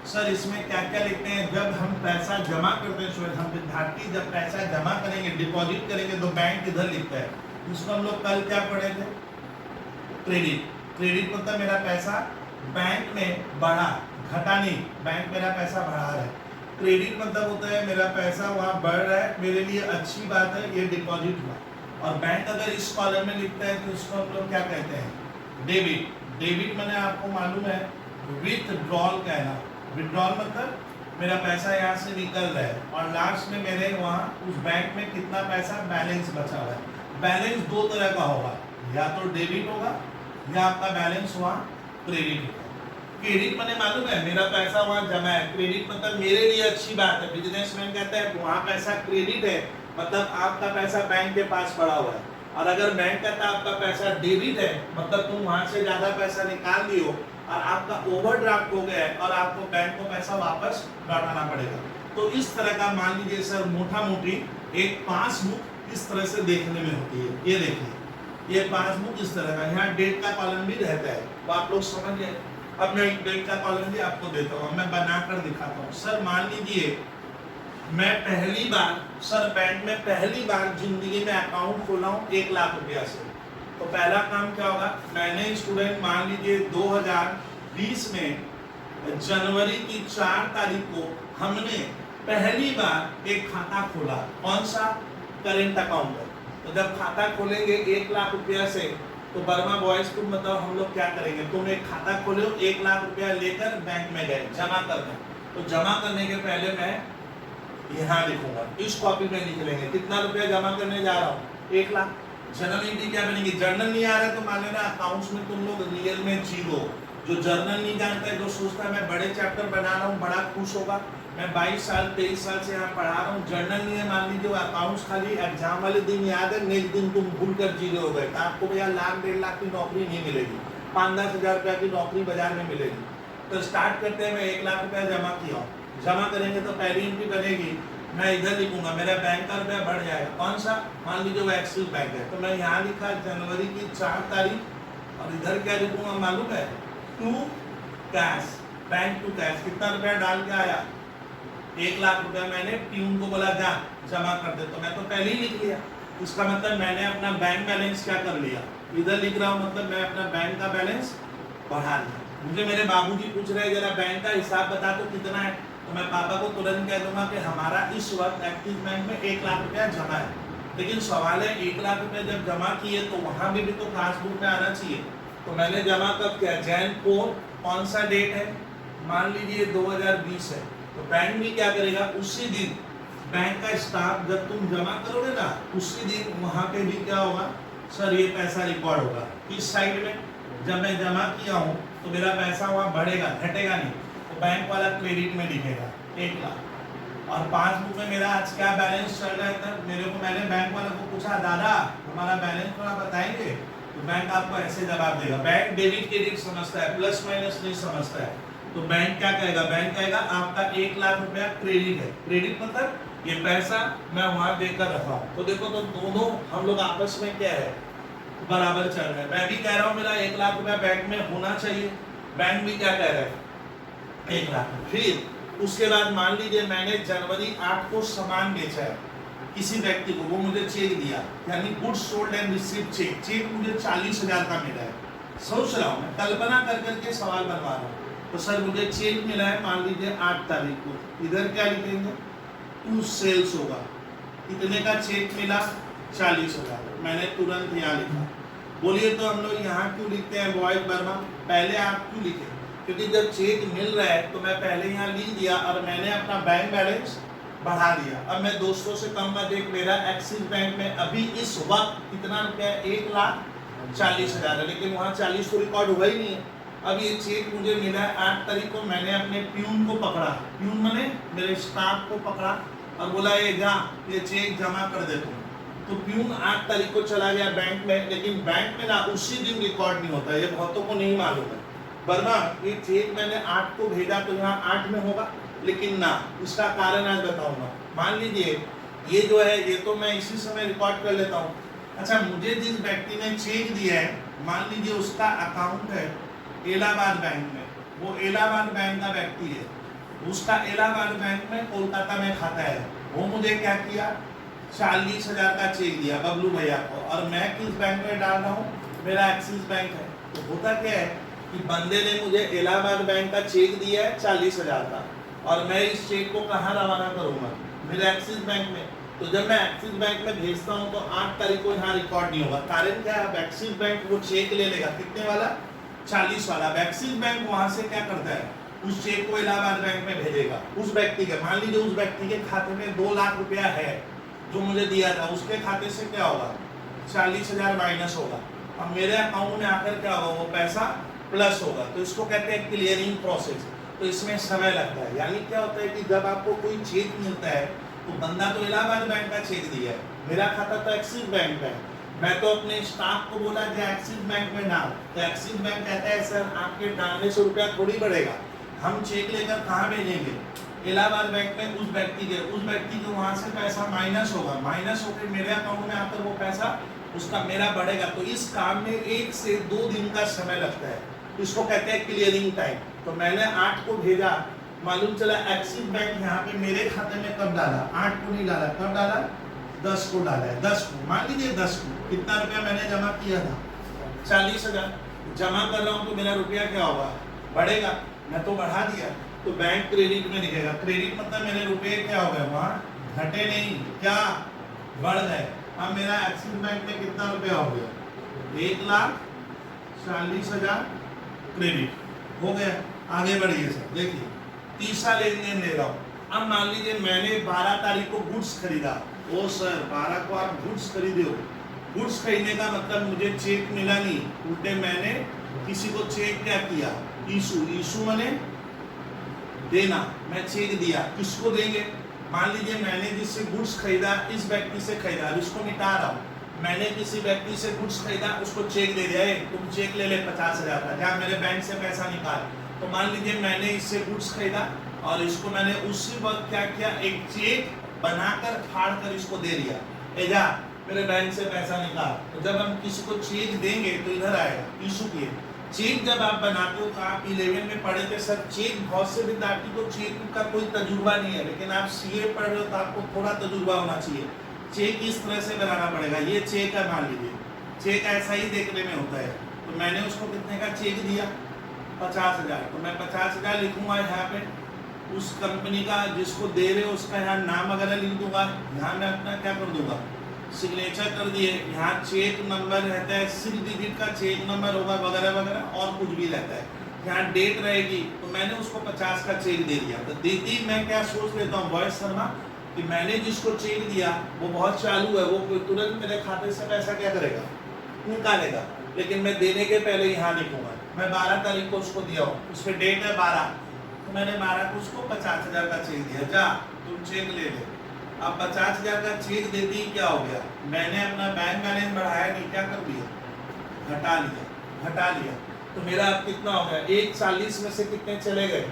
सर इसमें क्या क्या लिखते हैं? जब हम पैसा जमा करते हैं स्टूडेंट, हम विद्यार्थी जब पैसा जमा करेंगे, डिपॉजिट करेंगे, तो बैंक इधर लिखता है। इसको हम लोग कल क्या पढ़े थे? क्रेडिट। क्रेडिट मतलब मेरा पैसा बैंक में बढ़ा, घटा नहीं, बैंक मेरा पैसा बढ़ा रहा है। क्रेडिट मतलब होता है मेरा पैसा वहाँ बढ़ रहा है, मेरे लिए अच्छी बात है, ये डिपॉजिट हुआ। और बैंक अगर इस कॉलम में लिखता है तो उसको हम लोग क्या कहते हैं? डेबिट। डेबिट मैंने आपको मालूम है विथड्रॉल कहना। विथड्रॉल मतलब मेरा पैसा यहाँ से निकल रहा है और लास्ट में मेरे वहाँ उस बैंक में कितना पैसा बैलेंस बचा हुआ है। बैलेंस दो तरह का होगा, या तो डेबिट होगा या आपका बैलेंस वहाँ क्रेडिट होगा। क्रेडिट मैंने मालूम है मेरा पैसा वहाँ जमा है, क्रेडिट मतलब मेरे लिए अच्छी बात है। बिजनेसमैन कहता है वहाँ पैसा क्रेडिट है, मतलब आपका पैसा बैंक के पास पड़ा हुआ है। और अगर बैंक कहता है आपका पैसा डेबिट है, मतलब तुम वहाँ से ज्यादा पैसा निकाल दियो और आपका ओवरड्राफ्ट हो गया है और आपको बैंक को पैसा वापस लौटाना पड़ेगा। तो इस तरह का मान लीजिए सर मोटा मोटी एक पासबुक इस तरह से देखने में होती है। ये देखिए ये पासबुक इस तरह का, यहाँ डेट का कॉलम भी रहता है, तो आप लोग समझिए। अब मैं एक डेट का कॉलम भी आपको देता हूँ, मैं बनाकर दिखाता हूँ। सर मान लीजिए मैं पहली बार सर बैंक में पहली बार जिंदगी में अकाउंट खोला हूँ 1 लाख रुपया से। तो पहला काम क्या होगा? मैंने स्टूडेंट मान लीजिए 2020 में जनवरी की 4 तारीख को हमने पहली बार एक खाता खोला। कौन सा? Current account. तो जब खाता खोलेंगे 1 लाख रुपया से, तो वर्मा बॉयज तुम बताओ हम लोग क्या करेंगे? तुम एक खाता खोले हो, 1 लाख रुपया लेकर बैंक में गए जमा करने। तो जमा करने के पहले मैं यहाँ लिखूंगा, इस कॉपी में लिख लेंगे कितना रुपया जमा करने जा रहा हूँ? 1 लाख। जर्नल एंट्री क्या बनेगी? जर्नल नहीं आ रहा है तो मान लेना अकाउंट्स में तुम लोग रियल में जीरो। जो जर्नल नहीं जानता है, जो सोचता है मैं बड़े चैप्टर बना रहा हूँ, बड़ा खुश होगा। मैं 22 साल 23 साल से यहाँ पढ़ा रहा हूँ, जर्नल नहीं है, मान लीजिए अकाउंट्स खाली एग्जाम वाले दिन याद है, नेक्स्ट दिन तुम भूल कर जीरो हो गए, तो आपको भैया 1,00,000-1.5 लाख की नौकरी नहीं मिलेगी, 5-10 हज़ार रुपया की नौकरी बाजार में मिलेगी। तो स्टार्ट करते हैं, मैं 1 लाख रुपया जमा किया हूँ। जमा करेंगे तो पहली एंट्री बनेगी, मैं इधर लिखूंगा मेरा बैंक का रुपया बढ़ जाएगा। कौन सा? मान लीजिए वो एक्सिस बैंक है, तो मैं यहाँ लिखा जनवरी की 4 तारीख, और इधर क्या लिखूंगा मालूम है? To cash, bank to cash. कितना रुपया डाल के आया? 1 लाख रुपया। मैंने प्यून को बोला जा जमा कर दे, तो मैं तो पहले ही लिख लिया। इसका मतलब मैंने अपना बैंक बैलेंस क्या कर लिया? इधर लिख रहा हूँ, मतलब मैं अपना बैंक का बैलेंस बढ़ा लिया। मुझे मेरे बाबूजी पूछ रहे हैं जरा बैंक का हिसाब बता तो कितना है, तो मैं पापा को तुरंत कह दूंगा कि हमारा इस वक्त एक्सिस बैंक में 1 लाख रुपया जमा है। लेकिन सवाल है 1 लाख रुपया जब जमा किए तो वहां भी तो पासबुक में आना चाहिए। तो मैंने जमा कब किया? जैन 4। कौन सा डेट है? मान लीजिए 2020 है। तो बैंक भी क्या करेगा? उसी दिन बैंक का स्टाफ जब तुम जमा करोगे ना, उसी दिन वहां पे भी क्या होगा? सर ये पैसा रिकॉर्ड होगा इस साइड में। जब मैं जमा किया हूँ तो मेरा पैसा वहाँ बढ़ेगा, घटेगा नहीं। तो बैंक वाला क्रेडिट में लिखेगा 1 लाख। और पासबुक में मेरा आज क्या बैलेंस चल रहा है? तब मेरे को मैंने बैंक वाले को पूछा, दादा हमारा बैलेंस थोड़ा बताएंगे? तो बैंक आपको ऐसे जवाब देगा। बैंक डेबिट क्रेडिट समझता है, प्लस माइनस नहीं समझता है। तो बैंक क्या कहेगा? बैंक कहेगा आपका 1 लाख रुपया क्रेडिट है। क्रेडिट मतलब ये पैसा मैं वहां देकर रखा हूँ। तो देखो, तो दोनों हम लोग आपस में क्या है? बराबर चल रहे हैं। मैं भी कह रहा हूँ मेरा 1 लाख रुपया बैंक में होना चाहिए, बैंक भी क्या कह रहा है? 1 लाख। फिर उसके बाद मान लीजिए मैंने जनवरी 8 को सामान बेचा है किसी व्यक्ति को, वो मुझे चेक दिया, यानी goods sold and received cheque. Cheque मुझे 40,000 का मिला है। सोच रहा हूँ मैं, कल्पना कर करके सवाल बनवा रहा हूँ। तो सर मुझे चेक मिला है मान लीजिए 8 तारीख को, इधर क्या लिखेंगे? टू सेल्स होगा। कितने का चेक मिला? 40,000। मैंने तुरंत यहाँ लिखा। बोलिए तो हम लोग यहाँ क्यों लिखते हैं बॉयज वर्मा? पहले आप क्यों लिखे? क्योंकि जब चेक मिल रहा है तो मैं पहले यहाँ लिख दिया और मैंने अपना बैंक बैलेंस बढ़ा दिया। अब मैं दोस्तों से कम का देख, मेरा एक्सिस बैंक में अभी इस वक्त कितना रुपया? 1,40,000 है, लेकिन वहाँ 40 तो रिकॉर्ड हुआ ही नहीं है। अब ये चेक मुझे मिला है 8 तारीख को। मैंने अपने प्यून को पकड़ा, प्यून मैंने मेरे स्टाफ को पकड़ा और बोला ये जा ये चेक जमा कर दे तुम। तो प्यून 8 तारीख को चला गया बैंक में, लेकिन बैंक में ना उसी दिन रिकॉर्ड नहीं होता, ये बहुतों को नहीं मालूम है। वर्मा ये चेक मैंने 8 को भेजा तो यहाँ 8 में होगा, लेकिन ना, इसका कारण आज बताऊंगा। मान लीजिए ये जो है ये तो मैं इसी समय रिकॉर्ड कर लेता हूँ। अच्छा, मुझे जिस व्यक्ति ने चेक दिया है, मान लीजिए उसका अकाउंट है इलाहाबाद बैंक में, वो इलाहाबाद बैंक का व्यक्ति है। उसका इलाहाबाद बैंक में कोलकाता में खाता है। वो मुझे क्या किया, 40,000 का चेक दिया बबलू भैया को, और मैं किस बैंक में डाल रहा हूँ, मेरा एक्सिस बैंक है। तो होता क्या है कि बंदे ने मुझे इलाहाबाद बैंक का चेक दिया है 40,000 का, और मैं इस चेक को कहाँ रवाना करूँगा, मेरे एक्सिस बैंक में। तो जब मैं एक्सिस बैंक में भेजता हूँ तो 8 तारीख को यहाँ रिकॉर्ड नहीं होगा। कारण क्या है, अब एक्सिस बैंक वो चेक ले लेगा कितने वाला, 40 वाला। अब एक्सिस बैंक वहाँ से क्या करता है, उस चेक को इलाहाबाद बैंक में भेजेगा उस व्यक्ति के, मान लीजिए उस व्यक्ति के खाते में 2 लाख रुपया है जो मुझे दिया था, उसके खाते से क्या होगा, 40,000 माइनस होगा, अब मेरे अकाउंट में आकर क्या होगा, वो पैसा प्लस होगा। तो इसको कहते हैं क्लियरिंग प्रोसेस। तो इसमें समय लगता है। यानी क्या होता है कि जब आपको कोई चेक मिलता है तो बंदा तो इलाहाबाद बैंक का चेक दिया है, मेरा खाता तो एक्सिस बैंक है, मैं तो अपने स्टाफ को बोला कि एक्सिस बैंक में डाल, तो एक्सिस बैंक कहता है सर आपके डालने से रुपया थोड़ी बढ़ेगा, हम चेक लेकर कहाँ भेजेंगे, इलाहाबाद बैंक में उस व्यक्ति के वहाँ से पैसा माइनस होगा, माइनस होकर मेरे अकाउंट में आकर वो पैसा उसका मेरा बढ़ेगा। तो इस काम में 1 से 2 दिन का समय लगता है, इसको कहते हैं क्लियरिंग टाइम। तो मैंने 8 को भेजा, मालूम चला एक्सिस बैंक यहाँ पे मेरे खाते में कब डाला, 8 को नहीं डाला, कब डाला, 10 को डाला है। 10 को मान लीजिए 10 को कितना रुपया मैंने जमा किया था, 40,000 जमा कर रहा हूँ, तो मेरा रुपया क्या होगा, बढ़ेगा, मैं तो बढ़ा दिया, तो बैंक क्रेडिट में दिखेगा। क्रेडिट मतलब मेरे रुपये क्या हो गए, वहाँ घटे नहीं, क्या बढ़ गए। अब मेरा एक्सिस बैंक में कितना रुपया हो गया, 1,40,000 क्रेडिट हो गया। आगे बढ़िए सर, देखिए तीसरा लेन देन ले रहा हूँ। अब मान लीजिए मैंने 12 तारीख को गुड्स खरीदा, ओ सर 12 को आप गुड्स खरीदे हो, गुड्स खरीदने का मतलब मुझे चेक मिला नहीं, उल्टे मैंने किसी को चेक क्या किया, इशू मैंने देना, मैं चेक दिया, किसको देंगे, मान लीजिए मैंने जिससे गुड्स खरीदा इस व्यक्ति से खरीदा, इसको मिटा रहा हूँ, मैंने किसी व्यक्ति से गुड्स खरीदा, उसको चेक दे दिया, तुम चेक ले ले 50,000 का, जा मेरे बैंक से पैसा निकाल। तो मान लीजिए मैंने इससे गुड्स खरीदा और इसको मैंने उसी वक्त क्या किया, एक चेक बनाकर फाड़ कर इसको दे दिया, ए जा मेरे बैंक से पैसा निकाल। तो जब हम किसी को चेक देंगे तो इधर आएगा इशू किए। चेक जब आप बनाते हो तो आप 11 में पढ़े थे सर, चेक बहुत से विद्यार्थी को चेक का कोई तजुर्बा नहीं है, लेकिन आप सीए पढ़ रहे हो तो आपको थोड़ा तजुर्बा होना चाहिए। चेक इस तरह से बनाना पड़ेगा, ये चेक है, मान लीजिए चेक ऐसा ही देखने में होता है। तो मैंने उसको कितने का चेक दिया, 50,000, तो मैं 50,000 लिखूंगा यहाँ पे, उस कंपनी का जिसको दे रहे हो उसका यहाँ नाम वगैरह लिख दूंगा, यहाँ मैं अपना क्या कर दूंगा, सिग्नेचर कर दिए, यहाँ चेक नंबर रहता है, 6 डिजिट का चेक नंबर होगा वगैरह वगैरह, और कुछ भी रहता है, यहाँ डेट रहेगी। तो मैंने उसको 50 का चेक दे दिया। तो देती मैं क्या सोच लेता हूँ वॉइस शर्मा, कि मैंने जिसको चेक दिया वो बहुत चालू है, वो तुरंत मेरे खाते से पैसा क्या करेगा, निकालेगा, लेकिन मैं देने के पहले यहाँ लिखूंगा, मैं 12 तारीख को उसको दिया हूँ, उस पर डेट है 12, तो मैंने 12 को उसको 50,000 का चेक दिया, जा तुम चेक ले ले। अब 50,000 का चेक देते ही क्या हो गया, मैंने अपना बैंक बैलेंस बढ़ाया नहीं, क्या कर दिया, घटा लिया। तो मेरा अब कितना हो गया, 1,40 में से कितने चले गए,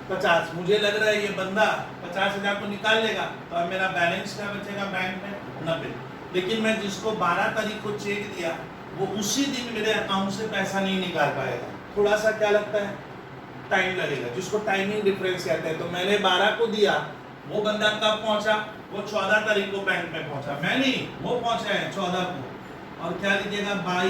50। मुझे लग रहा है ये बंदा 50,000 को निकाल लेगा, तो अब मेरा बैलेंस क्या बचेगा बैंक में, 90। लेकिन मैं जिसको 12 तारीख को चेक दिया वो उसी दिन मेरे अकाउंट से पैसा नहीं निकाल पाएगा, थोड़ा सा क्या लगता है, टाइम लगेगा, जिसको टाइमिंग डिफरेंस कहते हैं। तो मैंने 12 को दिया, वो बंदा कब पहुंचा, वो 14 तारीख को बैंक में पहुंचा, मैं नहीं, वो पहुंचा है 14 को। और क्या लिखिएगा, बाई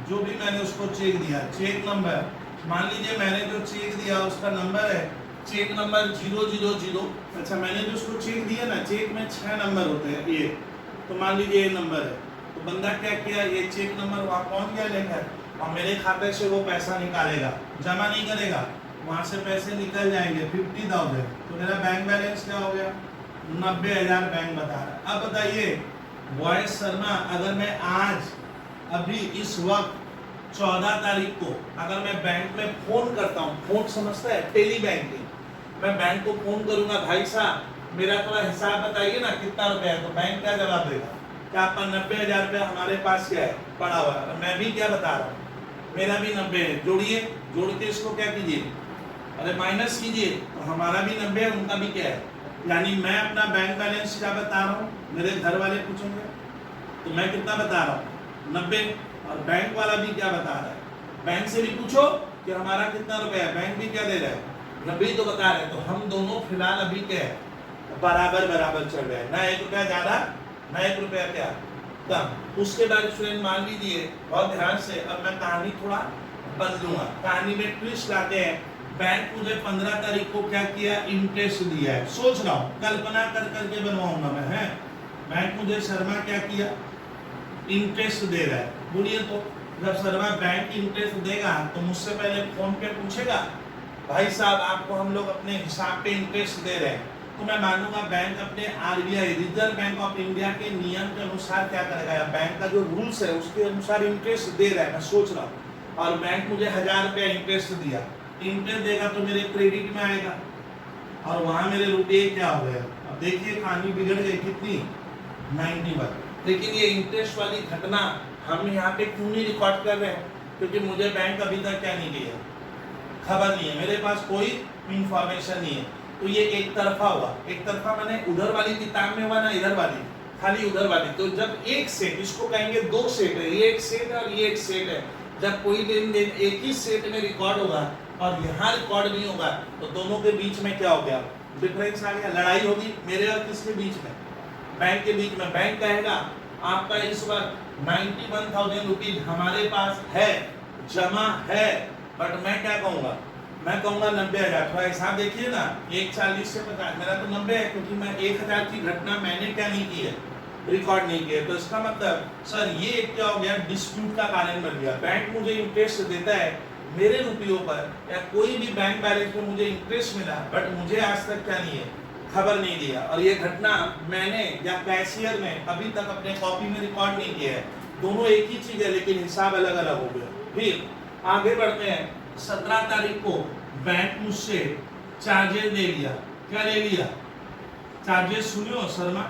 जो भी मैंने उसको चेक दिया, चेक नंबर, मान लीजिए मैंने जो चेक दिया उसका नंबर है चेक नंबर 000। अच्छा, मैंने जो उसको चेक दिया ना, चेक में 6 नंबर होते हैं, ये तो मान लीजिए ये नंबर है, तो बंदा क्या किया, ये चेक नंबर वहाँ पहुँच गया लेकर, और मेरे खाते से वो पैसा निकालेगा, जमा नहीं करेगा, वहाँ से पैसे निकल जाएंगे 50,000। तो मेरा बैंक बैलेंस क्या हो गया, 90,000 बैंक बता रहा है। अब बताइए वॉइस शर्मा, अगर मैं आज अभी इस वक्त 14 तारीख को अगर मैं बैंक में फोन करता हूँ, फोन समझता है, टेली बैंकिंग, मैं बैंक को फोन करूंगा, भाई साहब मेरा थोड़ा हिसाब बताइए ना कितना रुपया है, तो बैंक क्या जवाब देगा, क्या आपका 90,000 रुपया हमारे पास क्या है, पड़ा हुआ है। मैं भी क्या बता रहा हूँ, मेरा भी 90 है, जोड़िए, जोड़ के इसको क्या कीजिए, अरे माइनस कीजिए, तो हमारा भी 90 है, उनका भी क्या है। यानी मैं अपना बैंक बैलेंस क्या बता रहा हूँ, मेरे घर वाले पूछेंगे तो मैं कितना बता रहा हूँ, 90, और बैंक वाला भी क्या बता रहा है, बैंक से भी पूछो कि हमारा कितना रुपया है, बैंक भी क्या दे रहा है, 90 तो बता रहे, तो हम दोनों फिलहाल अभी क्या है, बराबर बराबर चल रहे हैं, ना 1 रुपया ज्यादा ना 1 रुपया क्या कम। उसके बाद स्टूडेंट मान लीजिए बहुत ध्यान से, अब मैं कहानी थोड़ा बदलूंगा, कहानी में ट्विस्ट लाते हैं। बैंक मुझे 15 तारीख को क्या किया, इंटरेस्ट दिया है, सोच रहा हूँ कल्पना कर करके बनवाऊंगा मैं, है बैंक मुझे शर्मा क्या किया, इंटरेस्ट दे रहा है। बोलिए तो जब शर्मा बैंक इंटरेस्ट देगा तो मुझसे पहले फोन पे पूछेगा भाई साहब आपको हम लोग अपने हिसाब पे इंटरेस्ट दे रहे हैं, तो मैं मानूंगा बैंक अपने RBI reserve bank of India के नियम के अनुसार क्या करेगा, या बैंक का जो रूल्स है उसके अनुसार इंटरेस्ट दे रहा है, मैं सोच रहा हूँ, और बैंक मुझे 1000 रुपया इंटरेस्ट दिया, इंटरेस्ट देगा तो मेरे क्रेडिट में आएगा, और वहां मेरे रुपये क्या हो गए। अब देखिए कहानी बिगड़ गई कितनी, 91। लेकिन ये इंटरेस्ट वाली घटना हम यहाँ पे क्यों नहीं रिकॉर्ड कर रहे हैं, क्योंकि मुझे बैंक अभी तक क्या नहीं किया, खबर नहीं है, मेरे पास कोई इंफॉर्मेशन नहीं है। तो ये एक तरफा हुआ, एक तरफा मैंने उधर वाली किताब में हुआ ना इधर वाली, खाली उधर वाली। तो जब एक सेट, इसको कहेंगे 2 सेट है, ये एक सेट है और ये एक सेट है, जब कोई लेन देन एक ही सेट में रिकॉर्ड होगा और यहाँ रिकॉर्ड नहीं होगा तो दोनों के बीच में क्या हो गया, डिफरेंस आ गया, लड़ाई होगी मेरे और किसके बीच में, बैंक के बीच में। बैंक कहेगा आपका इस बार 91,000 रुपीज हमारे पास है, जमा है, बट मैं क्या कहूँगा, मैं कहूँगा 90,000। थोड़ा हिसाब देखिए ना, 140 से 50, मेरा तो 90 है, क्योंकि मैं 1000 की घटना मैंने क्या नहीं की है, रिकॉर्ड नहीं किया। तो इसका मतलब सर ये क्या हो गया, डिस्प्यूट का कारण बन गया। बैंक मुझे इंटरेस्ट देता है मेरे रुपयों पर, या कोई भी बैंक बैलेंस में मुझे इंटरेस्ट मिला, बट मुझे आज तक क्या नहीं है, खबर नहीं दिया, और ये घटना मैंने या कैशियर ने अभी तक अपने कॉपी में रिकॉर्ड नहीं किया है। दोनों एक ही चीज है लेकिन हिसाब अलग अलग हो गया। फिर आगे बढ़ते हैं, 17 तारीख को बैंक मुझसे चार्जेस ले लिया, क्या ले लिया, चार्जेस सुनियो शर्मा,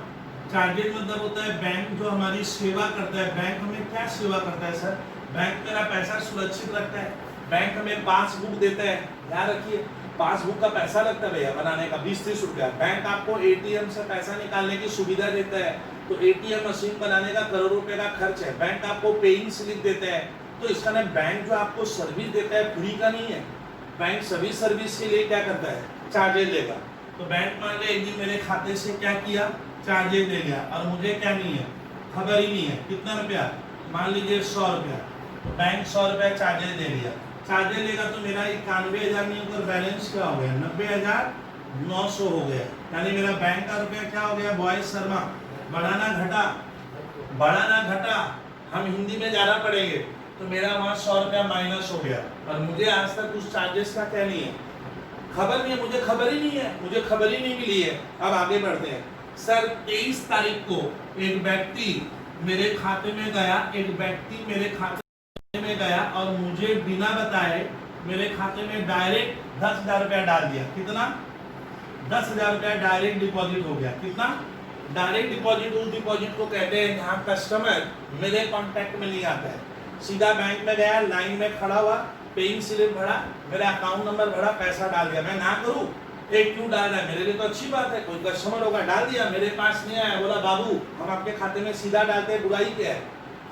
चार्जेस मतलब होता है बैंक जो हमारी सेवा करता है। बैंक हमें क्या सेवा करता है सर, बैंक मेरा पैसा सुरक्षित रखता है, बैंक हमें पासबुक देता है, ध्यान रखिए पासबुक का पैसा लगता है भैया बनाने का 20-30 रुपया। बैंक आपको एटीएम से पैसा निकालने की सुविधा देता है, तो एटीएम मशीन बनाने का करोड़ रुपए का खर्च है। बैंक आपको पेइंग स्लिप देता है, तो इसका नाम बैंक जो आपको सर्विस देता है फ्री का नहीं है, बैंक सभी सर्विस के लिए क्या करता है, चार्जेस लेगा। तो बैंक मान ले एक दिन मेरे खाते से क्या किया, चार्जेस ले लिया, और मुझे क्या नहीं है, खबर ही नहीं है, कितना रुपया, मान लीजिए 100 रुपया, तो बैंक 100 रुपया चार्जेस ले लिया। चार्जेस लेगा तो मेरा 91,000 नहीं होकर बैलेंस क्या हो गया, 90,900 हो गया, यानी मेरा बैंक का रुपया क्या हो गया बॉयज शर्मा, बढ़ाना घटा, बढ़ाना घटा, हम हिंदी में ज्यादा पढ़ेंगे, तो मेरा वहाँ 100 रुपया माइनस हो गया, और मुझे आज तक उस चार्जेस का क्या नहीं है, खबर नहीं है, मुझे खबर ही नहीं है, मुझे खबर ही नहीं मिली है। अब आगे बढ़ते हैं सर, 23 तारीख को एक व्यक्ति मेरे खाते में गया, एक व्यक्ति मेरे खाते में गया और मुझे बिना बताए मेरे खाते में डायरेक्ट 10,000 रुपया डाल दिया। कितना, 10,000 रुपया डायरेक्ट डिपॉजिट हो गया। कितना, डायरेक्ट डिपॉजिट उस डिपॉजिट को कहते हैं जहाँ कस्टमर मेरे कांटेक्ट में नहीं आता है, सीधा बैंक में गया, लाइन में खड़ा हुआ, पेइंग स्लिप भरा, मेरा अकाउंट नंबर भरा, पैसा डाल दिया। मैं ना करूँ, एक क्यों डाल रहा है, मेरे लिए तो अच्छी बात है, कोई कस्टमर होगा डाल दिया, मेरे पास नहीं आया, बोला बाबू हम आपके खाते में सीधा डालते हैं, बुराई क्या है,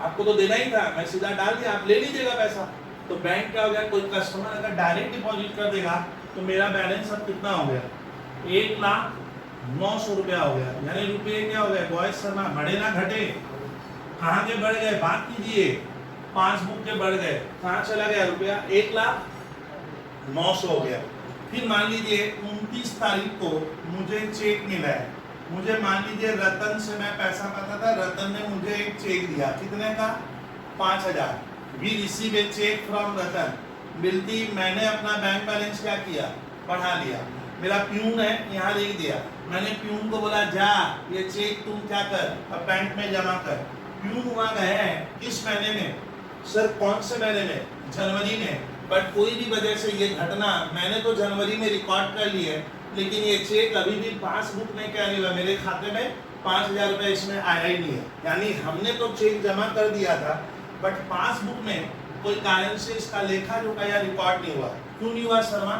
आपको तो देना ही था, मैं सीधा डाल दिया, आप ले लीजिएगा पैसा। तो बैंक क्या हो गया, कोई कस्टमर अगर डायरेक्ट डिपॉजिट कर देगा तो मेरा बैलेंस अब कितना हो गया, 1,09,000 रुपया हो गया। यानी रुपये क्या हो गए बॉयज शर्मा, बढ़े ना घटे, कहाँ के बढ़ गए, बात कीजिए, पासबुक के बढ़ गए, कहाँ चला गया रुपया, 1,09,000 हो गया। फिर मान लीजिए 29 तारीख को मुझे चेक मिला है, मुझे मान लीजिए रतन से मैं पैसा पाता था, रतन ने मुझे एक चेक दिया, कितने का, 5,000। We receive a cheque from Ratan, मिलती मैंने अपना बैंक बैलेंस क्या किया, बढ़ा लिया। मेरा प्यून है यहाँ लिख दिया, मैंने प्यून को बोला जा ये चेक तुम क्या कर, अब बैंक में जमा कर। प्यून वहाँ गए हैं किस महीने में सर, कौन से महीने में, जनवरी में, बट कोई भी वजह से ये घटना मैंने तो जनवरी में रिकॉर्ड कर ली है, लेकिन ये चेक अभी भी पासबुक में क्या नहीं हुआ, मेरे खाते में 5,000 रुपये इसमें आया ही नहीं है। यानी हमने तो चेक जमा कर दिया था, बट पासबुक में कोई कारण से इसका लेखा जोखा या रिकॉर्ड नहीं हुआ। क्यों नहीं हुआ शर्मा,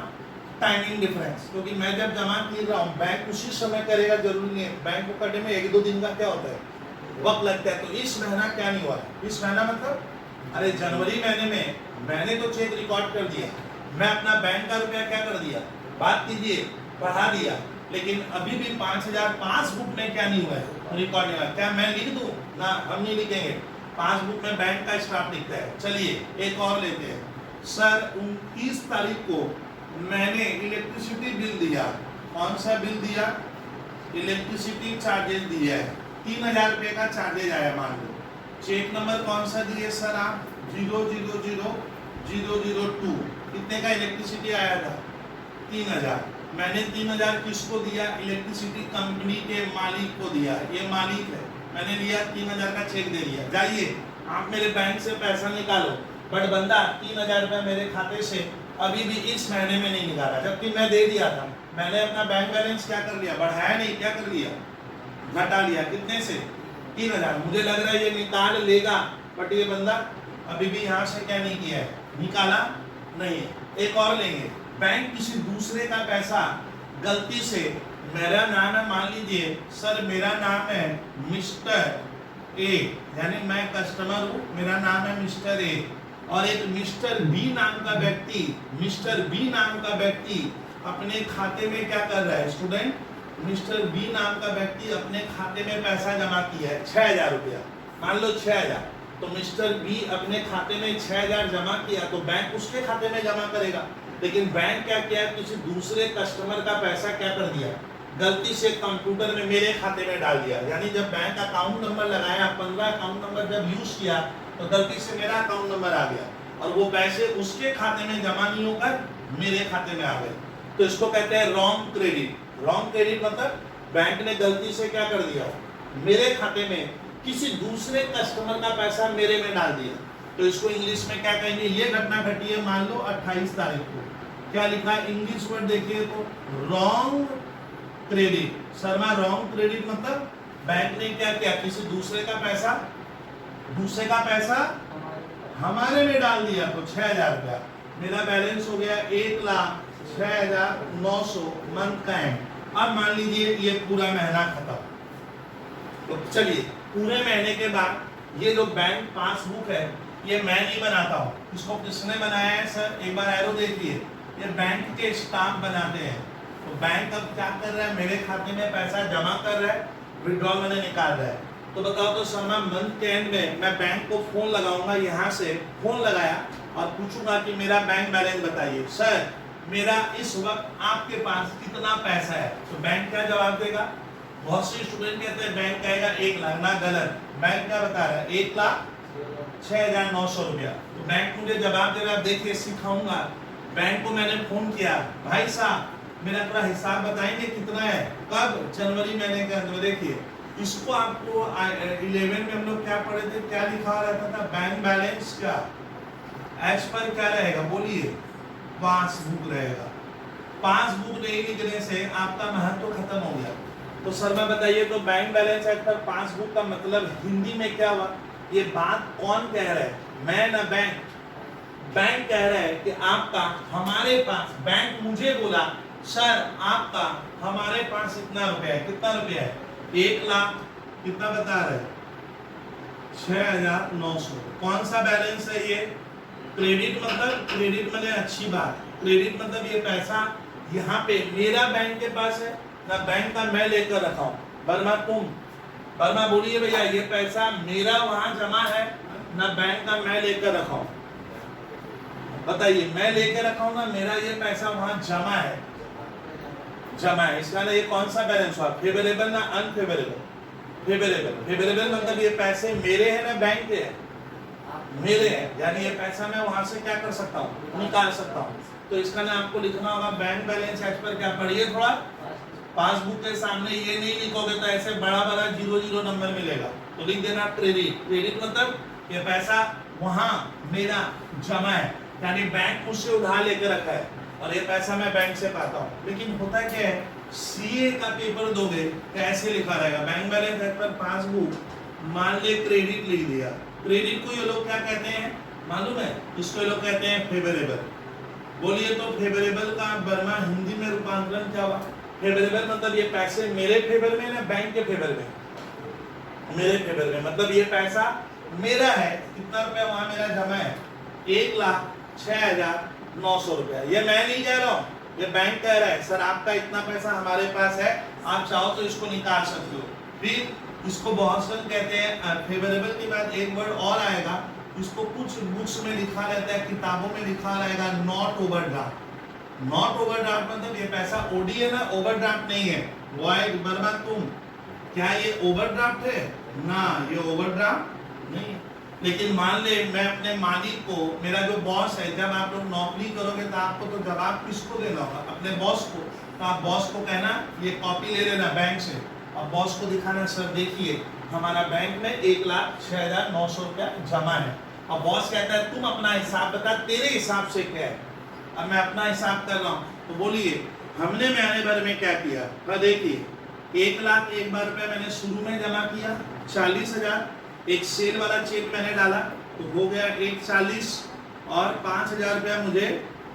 टाइमिंग डिफरेंस, क्योंकि मैं जब जमा कर रहा हूँ बैंक उसी समय करेगा, जरूरी नहीं है, बैंक को करने में 1-2 दिन का क्या होता है, वक्त लगता है। तो इस महीना क्या नहीं हुआ, इस महीना मतलब अरे जनवरी महीने में मैंने तो चेक रिकॉर्ड कर दिया, मैं अपना बैंक का रुपया क्या कर दिया, बात कीजिए, बढ़ा दिया, लेकिन अभी भी 5,000 पासबुक में क्या नहीं हुआ है, रिकॉर्ड नहीं हुआ। क्या मैं लिख दूं ना? हम नहीं लिखेंगे, पासबुक में बैंक का स्टाफ लिखता है। चलिए एक और लेते हैं। सर 29 तारीख को मैंने इलेक्ट्रिसिटी बिल दिया। कौन सा बिल दिया? इलेक्ट्रिसिटी चार्जेस दिया है, 3,000 रुपये का चार्जेज आया मान लो। चेक नंबर कौन सा दिए सर आप? 000002। कितने का इलेक्ट्रिसिटी आया था? 3,000। मैंने 3,000 किसको दिया? इलेक्ट्रिसिटी कंपनी के मालिक को दिया। ये मालिक है, मैंने लिया 3,000 का चेक दे दिया। जाइए आप मेरे बैंक से पैसा निकालो, बट बंदा 3,000 रुपये मेरे खाते से अभी भी इस महीने में नहीं निकाला, जबकि मैं दे दिया था। मैंने अपना बैंक बैलेंस क्या कर लिया? बढ़ाया नहीं, क्या कर लिया? घटा लिया। कितने से? 3,000। मुझे लग रहा है ये निकाल लेगा, बट ये बंदा अभी भी यहाँ से क्या नहीं किया है? निकाला नहीं है। एक और लेंगे। बैंक किसी दूसरे का पैसा गलती से, मेरा नाम है, मान लीजिए सर मेरा नाम है मिस्टर ए, यानी मैं कस्टमर हूँ, मेरा नाम है मिस्टर ए, और एक मिस्टर बी नाम का व्यक्ति, मिस्टर बी नाम का व्यक्ति अपने खाते में क्या कर रहा है? स्टूडेंट, मिस्टर बी नाम का व्यक्ति अपने खाते में पैसा जमा किया है 6,000 रुपया, मान लो 6,000। तो मिस्टर बी अपने खाते में 6,000 जमा किया, तो बैंक उसके खाते में जमा करेगा। लेकिन बैंक क्या किया? किसी दूसरे कस्टमर का पैसा क्या कर दिया? गलती से कंप्यूटर में मेरे खाते में डाल दिया। यानी जब बैंक अकाउंट नंबर लगाया, 15 अकाउंट नंबर जब यूज किया, तो गलती से मेरा अकाउंट नंबर आ गया, और वो पैसे उसके खाते में जमा नहीं होकर मेरे खाते में आ गए। तो इसको कहते हैं रॉन्ग क्रेडिट। रॉन्ग क्रेडिट मतलब बैंक ने गलती से क्या कर दिया? मेरे खाते में किसी दूसरे कस्टमर का पैसा मेरे में डाल दिया। तो इसको इंग्लिश में क्या कहेंगे? ये घटना घटी है मान लो 28 तारीख को। क्या लिखा है इंग्लिश वर्ड? देखिए तो wrong credit. Sharma, wrong credit मतलब बैंक ने क्या किया? किसी दूसरे का पैसा हमारे में डाल दिया। तो 6,000 रुपया मेरा बैलेंस हो गया 1,06,900 मंथ का एंड। अब मान लीजिए ये पूरा महीना खत्म, तो चलिए पूरे महीने के बाद ये जो बैंक पासबुक है ये मैं नहीं बनाता हूँ। इसको किसने बनाया है सर? एक बार एरो देखिए, ये बैंक के स्टाफ बनाते हैं। तो बैंक अब क्या कर रहा है? मेरे खाते में पैसा जमा कर रहा है, विड्रॉल मैंने निकाल रहा है। तो बताओ तो शर्मा, मंथ के एंड में मैं बैंक को फोन लगाऊंगा, यहाँ से फोन लगाया और पूछूंगा कि मेरा बैंक बैलेंस बताइए सर, मेरा इस वक्त आपके पास कितना पैसा है? तो बैंक क्या जवाब देगा? बहुत से स्टूडेंट कहते हैं बैंक कहेगा 1 लाख, ना, गलत। बैंक क्या बता रहा है? 1,06,900 रुपया। तो बैंक मुझे जवाब दे रहा है, देखिए सिखाऊंगा। बैंक को मैंने फोन किया, भाई साहब मेरा थोड़ा हिसाब बताएंगे कितना है? कब? जनवरी महीने के अंत में। देखिए इसको आपको 11 में हम लोग क्या पढ़े थे? क्या लिखा रहता था? बैंक बैलेंस क्या एज पर क्या रहेगा? बोलिए, पासबुक रहेगा। पासबुक नहीं लिखने से आपका महत्व खत्म हो गया। तो सर मैं बताइए, तो bank balance as per passbook का मतलब हिंदी में क्या हुआ? ये बात कौन कह रहा है? मैं ना बैंक। बैंक कह रहा है कि आपका हमारे पास, बैंक मुझे बोला सर आपका हमारे पास इतना रुपया है। कितना रुपया है? 1 लाख। कितना बता रहे हैं? 6,900। कौन सा बैलेंस है ये? क्रेडिट मतलब, क्रेडिट मतलब अच्छी बात। क्रेडिट मतलब ये पैसा यहाँ पे मेरा बैंक के पास है, ना बैंक का मैं लेकर रखा हूँ। वर्मा तुम, वर्मा बोलिए भैया, ये पैसा मेरा वहां जमा है, ना बैंक का मैं लेकर रखा हूँ। बताइए, मैं लेकर रखा हूँ ना, मेरा ये पैसा वहां जमा है, जमा है। इसका ना ये कौन सा बैलेंस हुआ? फेवरेबल ना अनफेवरेबल? फेवरेबल। फेवरेबल मतलब ये पैसे मेरे हैं ना बैंक के हैं? मेरे हैं, यानी ये पैसा मैं वहां से क्या कर सकता हूँ? निकाल सकता हूँ। तो इसका ना आपको लिखना होगा बैंक बैलेंस एज पर क्या? पढ़िए थोड़ा, पासबुक के सामने ये नहीं लिखोगे तो ऐसे बड़ा बड़ा 00 नंबर मिलेगा। तो लिख देना क्रेडिट। क्रेडिट मतलब ये पैसा वहां मेरा जमा है, यानी बैंक मुझसे उधार लेकर रखा है और ये पैसा मैं बैंक से पाता हूँ। लेकिन होता क्या है, सीए का पेपर दोगे तो ऐसे लिखा रहेगा, bank balance as per passbook, मान ले क्रेडिट लिख दिया। क्रेडिट को ये लोग क्या कहते हैं मालूम है? इसको ये लोग कहते हैं फेवरेबल। बोलिए तो फेवरेबल का वर्मा हिंदी में रूपांतरण क्या हुआ? फेवरेबल मतलब ये पैसे मेरे फेवर में ना बैंक के फेवर में? मेरे फेवर में, मतलब ये पैसा मेरा है। कितना रुपया वहां मेरा जमा है? 1,06,900 रुपया। ये मैं नहीं कह रहा हूँ, ये बैंक कह रहा है सर आपका इतना पैसा हमारे पास है, आप चाहो तो इसको निकाल सकते हो। फिर इसको बॉसवेल कहते हैं। फेवरेबल के बाद एक वर्ड और आएगा, इसको कुछ बुक्स में लिखा रहता है, किताबों में लिखा रहेगा नॉट ओवरड्राफ्ट। नॉट ओवरड्राफ्ट मतलब ये पैसा ओडी है ना, ओवरड्राफ्ट नहीं है। वाई वर्मा तुम, क्या ये ओवरड्राफ्ट है ना, ये ओवरड्राफ्ट नहीं है। लेकिन मान ले मैं अपने मालिक को, मेरा जो बॉस है, जब आप लोग नौकरी करोगे तो आपको तो जवाब किसको देना होगा, अपने बॉस को। तो आप बॉस को कहना ये कॉपी ले लेना बैंक से, और बॉस को दिखाना सर देखिए हमारा बैंक में 1,06,900 रुपया जमा है। और बॉस कहता है तुम अपना हिसाब बता, तेरे हिसाब से क्या है। अब मैं अपना हिसाब कर रहा हूँ, तो बोलिए हमने महीने भर में क्या किया। हाँ देखिए 1,01,000 रुपया मैंने शुरू में जमा किया, 40,000 एक सेल वाला चेक मैंने डाला तो हो गया 140, और 5,000 रुपया मुझे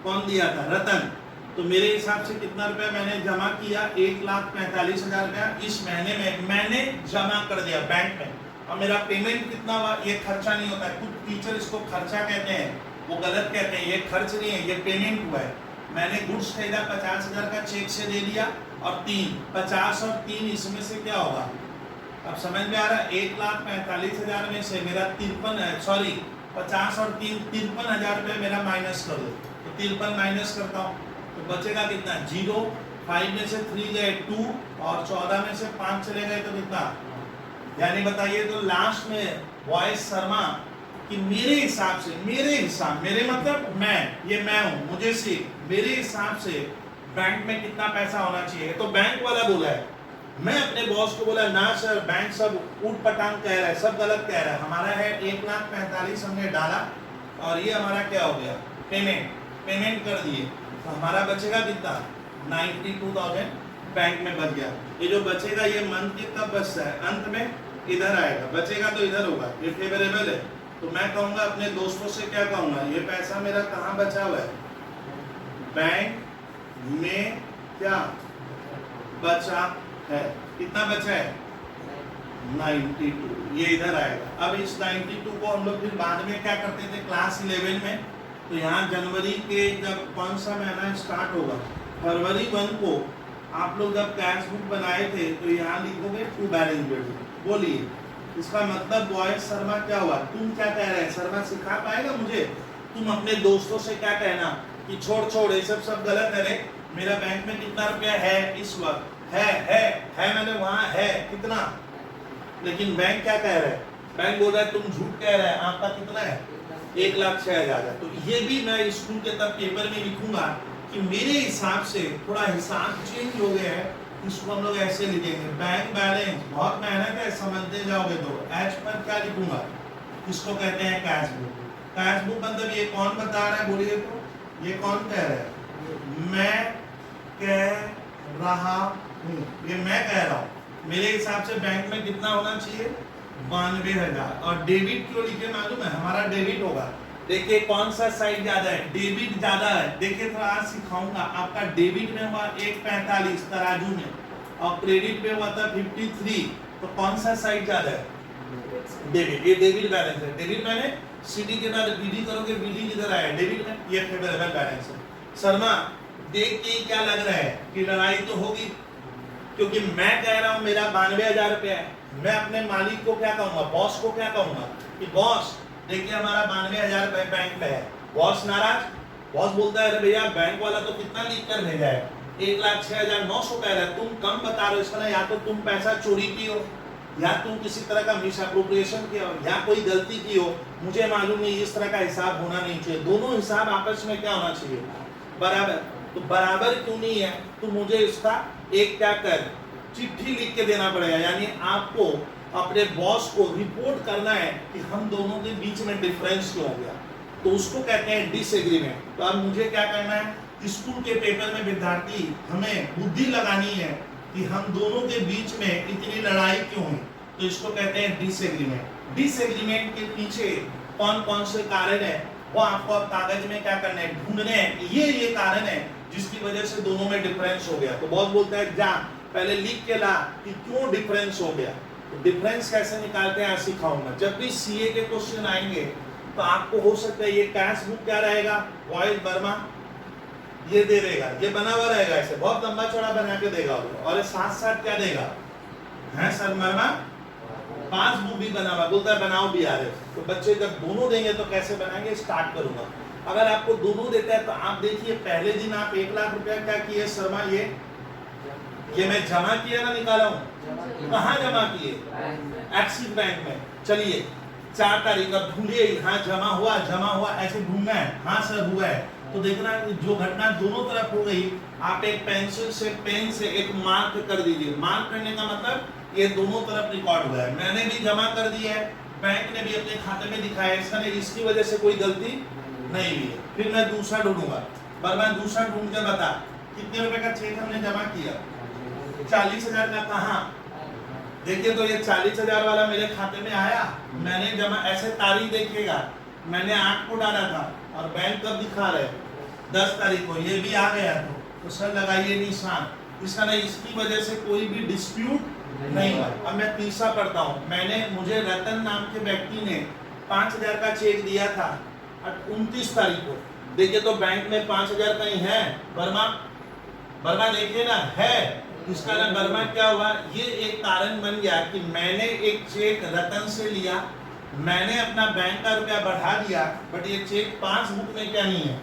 कौन दिया था, रतन। तो मेरे हिसाब से कितना रुपया मैंने जमा किया, 1,45,000 रुपया इस महीने में मैंने जमा कर दिया बैंक में। और मेरा पेमेंट कितना हुआ, ये खर्चा नहीं होता है, कुछ टीचर इसको खर्चा कहते हैं, वो गलत कहते हैं, ये खर्च नहीं है, ये पेमेंट हुआ है। मैंने गुड्स खरीदा 50,000 का चेक से दे दिया, और 50 और 3 इसमें से क्या होगा, अब समझ में आ रहा है। 1,45,000 में से मेरा 50 और 3 53,000 रुपये मेरा माइनस कर दो, तो 53 माइनस करता हूँ तो बचेगा कितना, 0। 5 में से 3 गए 2, और 14 में से 5 चले गए तो कितना, यानी बताइए। तो लास्ट में वॉइस शर्मा कि मेरे हिसाब से, मेरे मतलब मैं हूँ, मुझे से मेरे हिसाब से बैंक में कितना पैसा होना चाहिए। तो बैंक वाला बोला है, मैं अपने बॉस को बोला ना सर बैंक सब ऊट पटांग कह रहा है, सब गलत कह रहा है, हमारा है 1,45,000 हमने डाला, और ये हमारा क्या हो गया, पेमेंट कर दिए, तो हमारा बचेगा कितना, 92,000 बैंक में बच गया। ये जो बचेगा ये मंथ के तब बचता है, अंत में इधर आएगा, बचेगा तो इधर होगा, ये फेवरेबल है। तो मैं कहूँगा अपने दोस्तों से क्या कहूँगा, ये पैसा मेरा कहाँ बचा हुआ है, बैंक में क्या बचा है, कितना बचा है, 92, ये इधर आएगा। अब इस 92 को हम लोग फिर बाद में क्या करते थे क्लास 11 में, तो यहाँ जनवरी के जब कौन सा महीना स्टार्ट होगा, फरवरी 1 को आप लोग जब कैश बुक बनाए थे तो यहाँ लिखोगे टू बैलेंस बिल्ड। बोलिए इसका मतलब बॉयज शर्मा क्या हुआ, तुम क्या कह रहे हैं, शर्मा सिखा पाएगा मुझे। तुम अपने दोस्तों से क्या कहना कि छोड़ ये सब गलत है रे, मेरा बैंक में कितना रुपया है इस वक्त, है मैंने वहाँ है कितना, लेकिन बैंक क्या कह रहा है, बैंक बोल रहा है तुम झूठ कह रहे हैं, आपका कितना है 1,06,000। तो ये भी मैं स्कूल के तब पेपर में लिखूंगा कि मेरे हिसाब से थोड़ा हिसाब चेंज हो गया है, इसको हम लोग ऐसे लिखेंगे बैंक बैलेंस, बहुत मेहनत है समझते जाओगे तो। एच पर क्या लिखूंगा, इसको कहते हैं कैश बुक। कैश बुक मतलब ये कौन बता रहा है, बोलिए तो ये कौन कह रहा है, मैं कह रहा हूँ, ये मैं कह रहा हूँ। मेरे हिसाब से बैंक में कितना होना चाहिए 92,000। और डेबिट क्यों लिखे मालूम है, हमारा डेबिट होगा। देखिए कौन सा साइड ज्यादा है, डेबिट ज्यादा है। देखिए थोड़ा आज सिखाऊंगा, आपका डेबिट में हुआ 1,45 तराजू में, और क्रेडिट में हुआ था 53, तो कौन सा साइड ज्यादा है, डेबिट। ये डेबिट बैलेंस है। डेबिट मैंने सीडी के बाद बीडी करोगे, बीडी किधर आया, डेबिट में, ये फेवरेबल बैलेंस है। शर्मा देख के क्या लग रहा है कि लड़ाई तो होगी, क्योंकि मैं कह रहा हूं मेरा 92,000 रुपया है। मैं अपने मालिक को क्या कहूंगा, बॉस को क्या कहूंगा कि बॉस देखिए हमारा 92,000 रुपये बैंक में है। बॉस नाराज, बॉस बोलता है अरे भैया बैंक वाला तो कितना लिख कर भेजा है, 1,06,900 कह रहा है, तुम कम बता रहे हो। इसका या तो तुम पैसा चोरी की हो, या तुम किसी तरह का मिस अप्रोप्रिएशन किया हो, या कोई गलती की हो, मुझे मालूम नहीं। इस तरह का हिसाब होना नहीं चाहिए, दोनों हिसाब आपस में क्या होना चाहिए, बराबर। तो बराबर क्यों नहीं है, तो मुझे इसका एक क्या कर चिट्ठी लिख के देना पड़ेगा, यानी आपको अपने बॉस को रिपोर्ट करना है कि हम दोनों के बीच में डिफरेंस क्यों हो गया, तो उसको कहते हैं डिसएग्रीमेंट। तो अब मुझे क्या करना है, स्कूल के पेपर में विद्यार्थी हमें बुद्धि लगानी है कि हम दोनों के बीच में इतनी लड़ाई क्यों हुई, तो इसको कहते हैं डिसएग्रीमेंट। डिसएग्रीमेंट के पीछे कौन कौन से कारण है वो आपको अब कागज में क्या करना है, ढूंढने हैं। ये कारण है जिसकी वजह से दोनों में डिफरेंस हो गया। तो बॉस बोलता है जा पहले लिख के ला कि क्यों डिफरेंस हो गया। तो डिफरेंस कैसे निकालते हैं सिखाऊंगा। जब भी सीए के क्वेश्चन आएंगे तो आपको हो सकता है ये कैश बुक क्या रहेगा, वॉइस वर्मा ये दे देगा, ये बना हुआ रहेगा, ऐसे बहुत लंबा चौड़ा बना के देगा वो, और साथ साथ क्या देगा, है सर मरमा पासबुक भी बना हुआ, बोलता है बनाओ भी आ रहे। तो बच्चे जब दोनों देंगे तो कैसे बनाएंगे, स्टार्ट करूंगा। अगर आपको दोनों देता है तो आप देखिए पहले दिन आप 1 लाख रुपया क्या किए शर्मा, ये मैं जमा किया ना निकाला हूँ, कहाँ जमा किए, एक्सिस बैंक में। चलिए 4 तारीख अब ढूंढिए, हाँ जमा हुआ ऐसे ढूंढना है, हाँ सर हुआ है। तो देखना जो घटना दोनों तरफ हो गई, आप एक पेंसिल से पेन से एक मार्क कर दीजिए। मार्क करने का मतलब ये दोनों तरफ रिकॉर्ड हुआ है, मैंने भी जमा कर दिया है, बैंक ने भी अपने खाते में दिखाया, इसकी वजह से कोई गलती नहीं हुई है। फिर मैं दूसरा ढूंढूंगा, पर मैं दूसरा ढूंढ के बता कितने रुपए का चेक हमने जमा किया, 40,000 का। कहाँ देखिए, तो ये 40,000 वाला मेरे खाते में आया, मैंने जमा, ऐसे तारीख देखिएगा, मैंने 8 को डाला था और बैंक कब दिखा रहे 10 तारीख को, ये भी आ गया। तो सर लगाइए निशान, इसका नहीं, इसकी वजह से कोई भी डिस्प्यूट नहीं हुआ। अब मैं तीसरा पढ़ता हूँ, मुझे रतन नाम के व्यक्ति ने 5,000 का चेक दिया था 29 तारीख को। देखिए तो बैंक में 5,000 कहीं है, वर्मा देखिए ना है, इसका ना वर्मा क्या हुआ, ये एक कारण बन गया कि मैंने एक चेक रतन से लिया, मैंने अपना बैंक का रुपया बढ़ा दिया, बट ये चेक पासबुक में क्या नहीं है,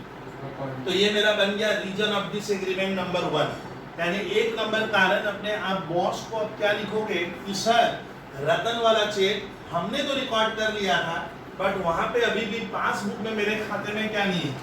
तो ये मेरा बन गया रीजन ऑफ डिसएग्रीमेंट नंबर 1। यानी 1 नंबर कारण अपने आप बॉस को अब क्या लिखोगे कि सर रतन वाला चेक हमने तो रिकॉर्ड कर लिया था, बट वहां पे अभी भी पासबुक में मेरे खाते में क्या नहीं है,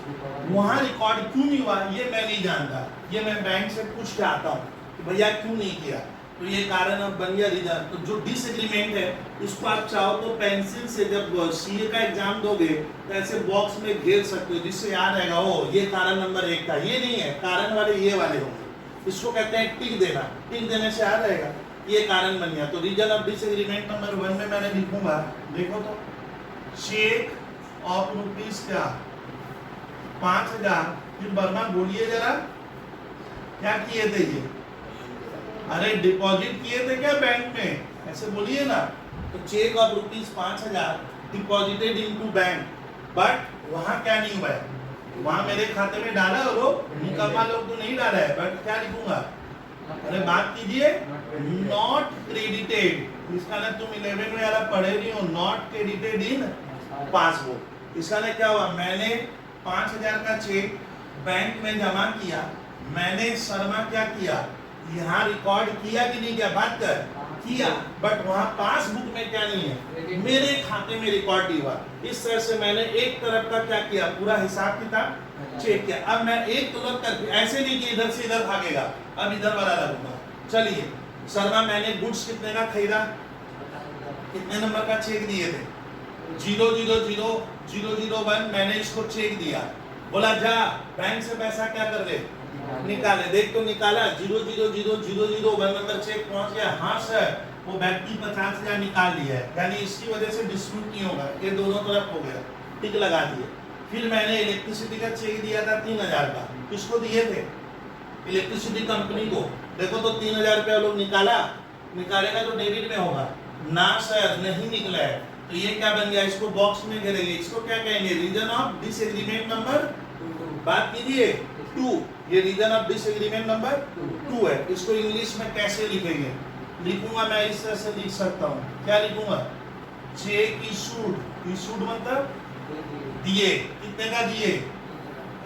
वहां रिकॉर्ड क्यों नहीं हुआ ये मैं नहीं जानता, ये मैं बैंक से पूछ के आता हूँ कि भैया क्यों नहीं किया। तो ये कारण अब बन गया रीजन। तो जो डिसएग्रीमेंट है इसको आप चाहो तो पेंसिल से जब सीए का एग्जाम दोगे तो ऐसे बॉक्स में घेर सकते हो, जिससे याद रहेगा ओ ये कारण नंबर 1 था, ये नहीं है, कारण वाले ये वाले होंगे। इसको कहते हैं टिक देना, टिक देने से याद रहेगा ये कारण बन गया। तो रीजन ऑफ डिसएग्रीमेंट नंबर 1 में मैंने लिखूंगा, देखो तो चेक ऑफ रुपीज क्या 5,000। फिर वर्मा बोलिए जरा क्या किए थे ये, अरे डिपॉजिट किए थे क्या बैंक में, ऐसे बोलिए ना। तो cheque of rupees 5,000 deposited into bank, but वहां क्या नहीं हुआ है, वहां मेरे खाते में डाला और वो निकम्मा लोग तो नहीं डाला है, बट क्या लिखूंगा, अरे बात कीजिए नॉट क्रेडिटेड। इसका ना तुम 11 में यार पढ़े नहीं हो, नॉट क्रेडिटेड इन पासबुक। इसका ना क्या हुआ, मैंने 5,000 का चेक बैंक में जमा किया, मैंने शर्मा क्या किया यहाँ रिकॉर्ड किया कि नहीं किया, बात कर किया, बट वहाँ पासबुक में क्या नहीं है, मेरे खाते में रिकॉर्ड नहीं हुआ। इस तरह से मैंने एक तरफ का क्या किया, पूरा हिसाब किताब चेक किया। अब मैं एक तरफ कर, ऐसे नहीं कि इधर से इधर भागेगा, अब इधर वाला लगूंगा। चलिए शर्मा मैंने गुड्स कितने का खरीदा, कितने नंबर का चेक दिए थे, 0000001 मैंने इसको चेक दिया, बोला जा बैंक से पैसा क्या कर दे निकाले, देख तो निकाला 0000001 नंबर चेक पहुंच गया, हाँ सर वो व्यक्ति 50,000 निकाल लिया है, यानी इसकी वजह से डिस्प्यूट नहीं होगा, ये दोनों तरफ हो गया, टिक लगा दिए। फिर मैंने इलेक्ट्रिसिटी का चेक दिया था 3,000 का, किसको दिए थे, इलेक्ट्रिसिटी कंपनी को। देखो तो 3,000 रुपया लोग निकालेगा तो डेबिट में होगा ना सर, नहीं निकला है, तो ये क्या बन गया, इसको बॉक्स में घेरेंगे, इसको क्या कहेंगे, रीजन ऑफ डिसएग्रीमेंट नंबर, बात कीजिए 2, ये रीजन ऑफ डिसएग्रीमेंट नंबर 2 है। इसको इंग्लिश में कैसे लिखेंगे, लिखूंगा मैं इस तरह से लिख सकता हूँ, क्या लिखूंगा, चेक इशूड मतलब दिए, कितने का दिए,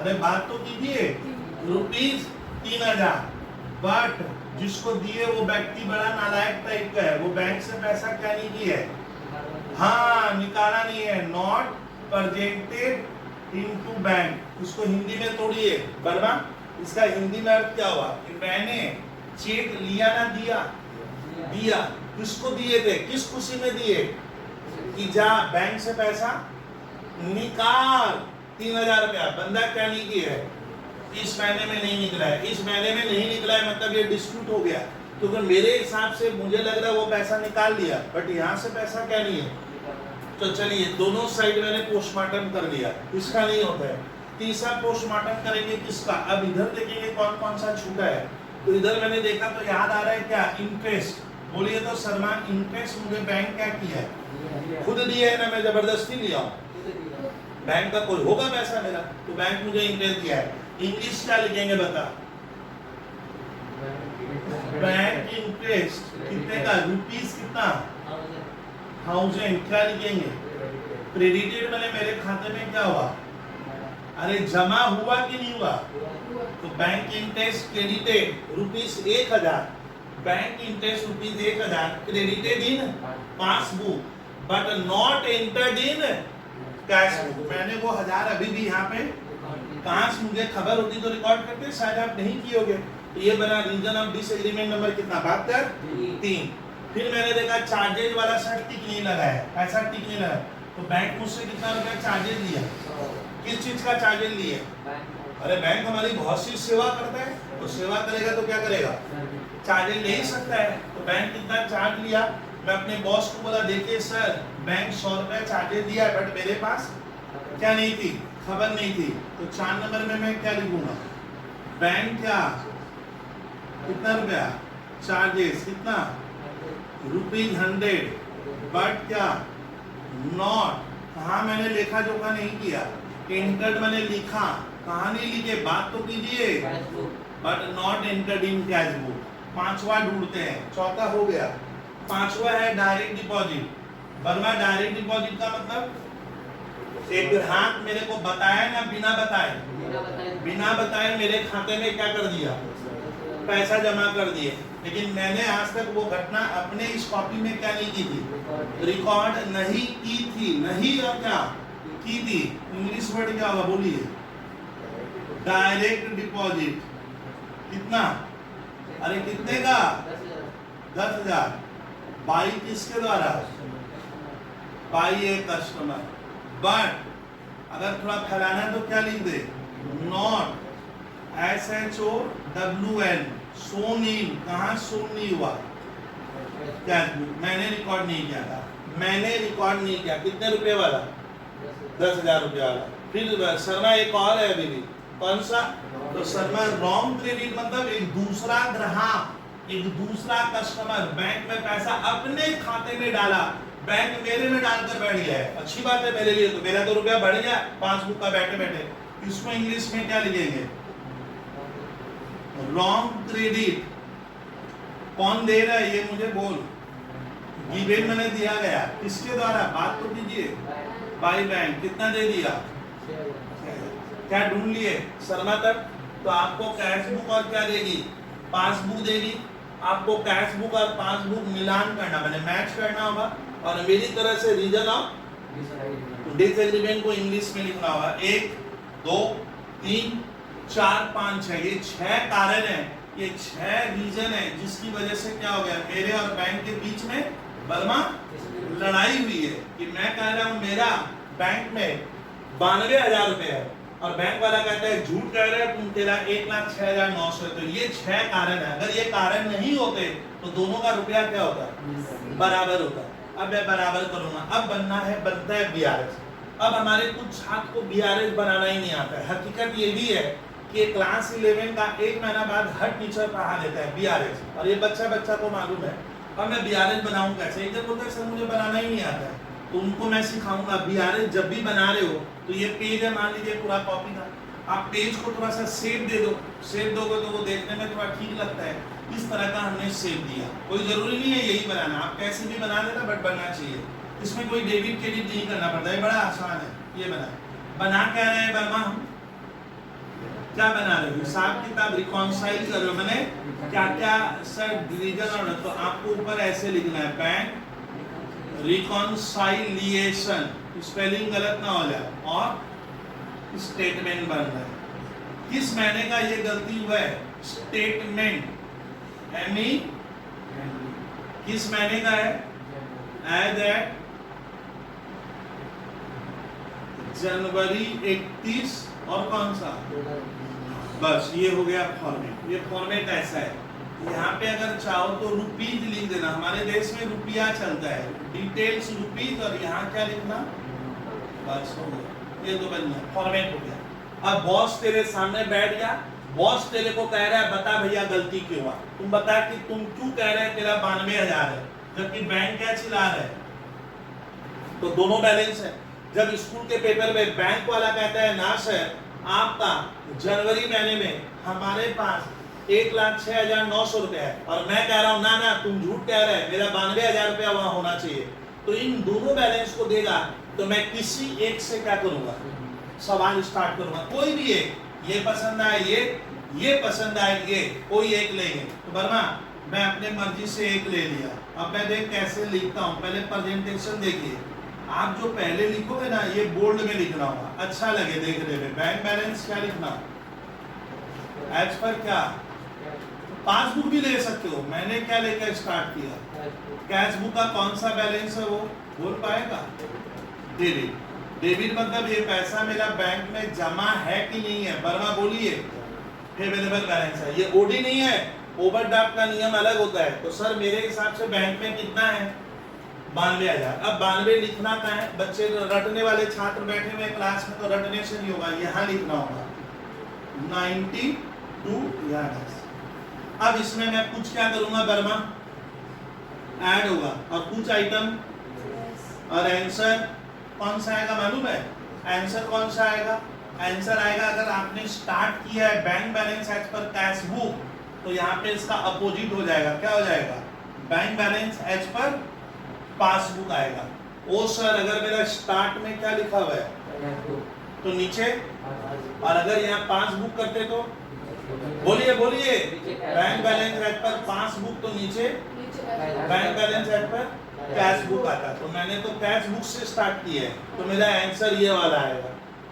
अरे बात तो कीजिए, रुपीज 3,000, बट जिसको दिए वो व्यक्ति बड़ा नालायक टाइप का है, वो बैंक से पैसा क्या नहीं किया है, हाँ निकाला नहीं है, नॉट प्रेजेंटेड इनटू बैंक। इसको हिंदी में तोड़िए वर्मा, इसका हिंदी में अर्थ क्या हुआ कि मैंने चेक लिया ना दिया, किसको दिए थे, किस खुशी में दिए कि जा बैंक से पैसा निकाल 3,000 रुपया, बंदा क्या नहीं किया है, इस महीने में नहीं निकला है, इस महीने में नहीं निकला है, मतलब ये डिस्प्यूट हो गया, क्योंकि मेरे हिसाब से मुझे लग रहा है वो पैसा निकाल लिया, बट यहाँ से पैसा क्या नहीं है। तो चलिए दोनों साइड मैंने पोस्टमार्टम कर लिया, इसका नहीं होता है। तीसरा पोस्टमार्टम करेंगे किसका, अब इधर देखेंगे कौन कौन सा छूटा है, तो इधर मैंने देखा तो याद आ रहा है क्या, इंटरेस्ट, बोलिए तो सलमान इंटरेस्ट मुझे बैंक क्या किया है, खुद दिया है ना, मैं जबरदस्ती लिया हूँ, बैंक का कोई होगा पैसा मेरा, तो बैंक मुझे इंटरेस्ट दिया है। इंग्लिश क्या लिखेंगे बता? बैंक इंटरेस्ट कितने का? रुपीस कितना? 1000। क्या लिखेंगे? क्रेडिटेड मैंने मेरे खाते में क्या हुआ? अरे जमा हुआ कि नहीं हुआ? तो bank interest credited rupees 1000, bank interest rupees 1000 credited in passbook but not entered in cash book. मैंने वो 1000 अभी भी यहाँ पे, काश मुझे खबर होती तो रिकॉर्ड करते, शायद आप नहीं किए होगे। तो ये बना रीजन ऑफ डिसएग्रीमेंट नंबर कितना? 72। फिर मैंने देखा चार्जेज वाला शर्ट टिक नहीं लगा है, ऐसा टिक नहीं लगा, तो बैंक मुझसे कितना रुपया चार्जेज लिया? किस चीज का चार्जेज लिए? अरे बैंक हमारी बहुत सी सेवा करता है, तो सेवा करेगा तो क्या करेगा? चार्जेज ले ही सकता है। तो बैंक कितना चार्ज लिया? मैं अपने बॉस को बोला देखिए सर बैंक 100 रुपया चार्जेज दिया है, बट मेरे पास क्या नहीं थी? खबर नहीं थी। तो 4 नंबर में मैं क्या लिखूंगा? बैंक क्या कितना रुपया चार्जेस कितना? ₹100 बट क्या नॉट, कहा मैंने लेखा जोखा नहीं किया, एंटर्ड मैंने लिखा, कहा नहीं लिखे, बात तो कीजिए, but not entered in cash book. 5वां ढूंढते हैं, चौथा हो गया। 5वां है direct deposit. Verma direct deposit का मतलब एक ग्राहक मेरे को बताया ना, बिना बताए मेरे खाते में क्या कर दिया? पैसा जमा कर दिए। लेकिन मैंने आज तक वो घटना अपने इस कॉपी में क्या नहीं की थी? रिकॉर्ड नहीं की थी। नहीं और क्या की थी? इंग्लिश वर्ड क्या होगा बोलिए? डायरेक्ट डिपॉजिट कितना? अरे कितने का? 10,000। बाई किसके द्वारा? By a customer. बट अगर थोड़ा फैलाना है तो क्या लिख दे? नॉट SHOWN सोन इन। कहाँ सोन नहीं हुआ? Cash book. मैंने रिकॉर्ड नहीं किया था, मैंने रिकॉर्ड नहीं किया। कितने रुपए वाला? 10,000 रुपये वाला। फिर शर्मा एक और है अभी भी, कौन सा? तो शर्मा रॉन्ग क्रेडिट मतलब एक दूसरा ग्राहक, एक दूसरा कस्टमर बैंक में पैसा अपने खाते में डाला, बैंक मेरे में डालकर बैठ गया है। अच्छी बात है मेरे लिए, तो मेरा तो रुपया बढ़ गया पासबुक का बैठे बैठे। इसको इंग्लिश में क्या लिखेंगे? Wrong credit. कौन दे रहा है ये मुझे बोल? गिवन मैंने दिया गया, किसके द्वारा? बात तो कीजिए। By bank. कितना दे दिया? क्या ढूंढ लिए शर्मा तक? तो आपको कैश बुक और क्या देगी? पासबुक देगी। आपको कैश बुक और पासबुक मिलान करना, मैंने मैच करना होगा, और मेरी तरह से रीजन ऑफ डिसएग्रीमेंट को इंग्लिश में लिखना होगा। 1 2 3 4 5 6 ये 6 कारण है, ये 6 रीजन है जिसकी वजह से क्या हो गया? मेरे और बैंक के बीच में बर्मा लड़ाई हुई है कि मैं कह रहा हूं मेरा बैंक में 92,000 रुपए है और बैंक वाला कहता है झूठ कह रहे हैं तुम, तेरा 1,06,900। तो ये 6 कारण है। अगर ये कारण नहीं होते तो दोनों का रुपया क्या होता? बराबर होता। अब मैं बराबर करूंगा। अब बनना है, बनता है BRS। अब हमारे कुछ छात्र को BRS बनाना ही नहीं आता है। हकीकत ये भी है कि क्लास 11 का 1 महीना बाद हर टीचर पढ़ा देता है BRS, और ये बच्चा को मालूम है। और मैं BRS बनाऊं कैसे? इधर बोलते सर मुझे बनाना ही नहीं आता है, तो उनको मैं सिखाऊंगा। BRS जब भी बना रहे हो तो ये पेज है, मान लीजिए पूरा कॉपी का, आप पेज को थोड़ा सा शेप दे दो। शेप दोगे तो वो देखने में थोड़ा ठीक लगता है। इस तरह का हमने शेप दिया। कोई जरूरी नहीं है यही बनाना, आप कैसे भी बना देना, बट बनना चाहिए। इसमें कोई डेबिट क्रेडिट नहीं करना पड़ता है, बड़ा आसान है। ये बना क्या रहे हैं बर्मा? हम क्या बना रहे हो? हिसाब किताब रिकॉन्साइल कर रहे हो। मैंने क्या क्या सर डिवीजन और, तो आपको ऊपर ऐसे लिखना है बैंक रिकॉन्साइलिएशन, स्पेलिंग गलत ना हो जाए, और स्टेटमेंट बन रहा है। किस महीने का ये गलती हुआ है? स्टेटमेंट यानी किस महीने का है? एज एट जनवरी 31 और कौन सा? बस ये हो गया फॉर्मेट। ये फॉर्मेट ऐसा है, यहाँ पे अगर चाहो तो रुपीज लिख देना। हमारे देश में रुपया चलता है, डिटेल्स रुपीज, और यहाँ क्या लिखना? बस हो गया, ये तो बन गया, फॉर्मेट हो गया। अब बॉस तेरे सामने बैठ गया, बॉस तेरे को कह रहा है बता भैया गलती क्यों हुआ। तुम बता कि तुम क्यों कह रहे हैं तेरा 92,000 है, जबकि बैंक क्या चिल्ला रहा है? तो दोनों बैलेंस है। जब स्कूल के पेपर में बैंक वाला कहता है ना सर आपका जनवरी महीने में हमारे पास 1,06,900 रुपया है और मैं कह रहा हूं ना तुम झूठ कह रहे हैं, मेरा 92,000 रुपया वहां होना चाहिए, तो इन दोनों बैलेंस को देगा तो मैं किसी एक से क्या करूंगा, सवाल स्टार्ट करूंगा। कोई भी एक, ये पसंद आए ये पसंद आए ये, कोई एक लेंगे। तो वर्मा मैं अपने मर्जी से एक ले लिया। अब मैं देख कैसे लिखता हूँ, पहले प्रेजेंटेशन देखिए। आप जो पहले लिखोगे ना ये बोल्ड में लिखना होगा, अच्छा लगे देखने में। बैंक बैलेंस क्या लिखना, एज पर क्या, पासबुक भी ले सकते हो। मैंने क्या लेकर स्टार्ट किया, कैश बुक का कौन सा बैलेंस है वो बोल पाएगा, डेबिट। डेबिट मतलब ये पैसा मेरा बैंक में जमा है कि नहीं है, वर्मा बोलिए। अवेलेबल बैलेंस है, ये ओडी नहीं है, ओवरड्राफ्ट का नियम अलग होता है। तो सर मेरे हिसाब से बैंक में कितना है, 92,000। अब 92 लिखना क्या है, बच्चे रटने वाले छात्र बैठे हुए क्लास में तो रटने से नहीं होगा, यहाँ लिखना होगा 92 याद। अब इसमें मैं कुछ क्या करूंगा वर्मा, ऐड होगा और कुछ आइटम और आंसर कौन सा आएगा मालूम है, आंसर कौन सा आएगा, आंसर आएगा अगर आपने स्टार्ट किया है bank balance as per cash book, तो यहाँ पे इसका अपोजिट हो जाएगा, क्या हो जाएगा, bank balance as per passbook आएगा। ओ सर अगर मेरा स्टार्ट में क्या लिखा हुआ है तो नीचे, और अगर यहाँ पासबुक करते तो बोलिए bank balance as per passbook, तो नीचे bank balance as per cash book आता। तो मैंने तो कैश बुक से स्टार्ट किया है, तो मेरा आंसर ये वाला आएगा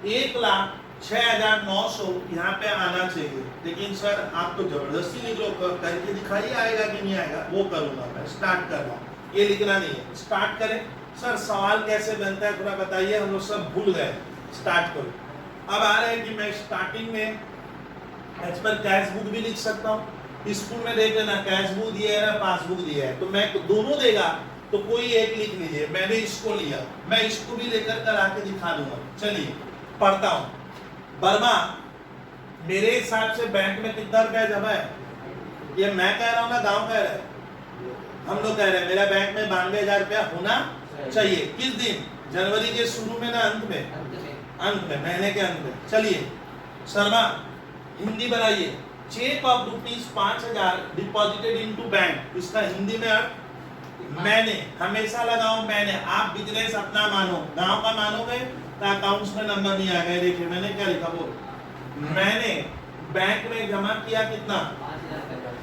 1,06,900 यहाँ पे आना चाहिए। लेकिन सर आप तो जबरदस्ती लिख लो, करके दिखाइए आएगा कि नहीं आएगा, वो करूंगा मैं, स्टार्ट कर रहा हूँ, ये लिखना नहीं है। स्टार्ट करें सर, सवाल कैसे बनता है थोड़ा बताइए, हम लोग सब भूल गए। स्टार्ट करो। अब आ रहा है कि मैं स्टार्टिंग में एज पर कैश बुक भी लिख सकता हूँ। स्कूल में देख लेना कैश बुक दिया है ना पासबुक दिया है, तो मैं दोनों देगा तो कोई एक लिख लीजिए। मैंने इसको लिया, मैं इसको भी लेकर कर आके दिखा दूंगा। चलिए पढ़ता हूँ। वर्मा मेरे हिसाब से बैंक में कितना रुपया जमा है, ये मैं कह रहा हूँ ना गांव कह रहा है, हम लोग कह रहे हैं मेरा बैंक में 92,000 रुपया होना चाहिए। किस दिन, जनवरी के शुरू में ना अंत में, अंत में, महीने के अंत में। चलिए शर्मा हिंदी बनाइए, cheque of ₹5,000 deposited into bank, इसका हिंदी में अर्थ मैंने, हमेशा लगाओ मैंने, आप बिजनेस अपना मानो, गांव का मानोगे तो अकाउंट्स में नंबर नहीं आएगा। देखिए मैंने क्या लिखा, बोल मैंने बैंक में जमा किया कितना,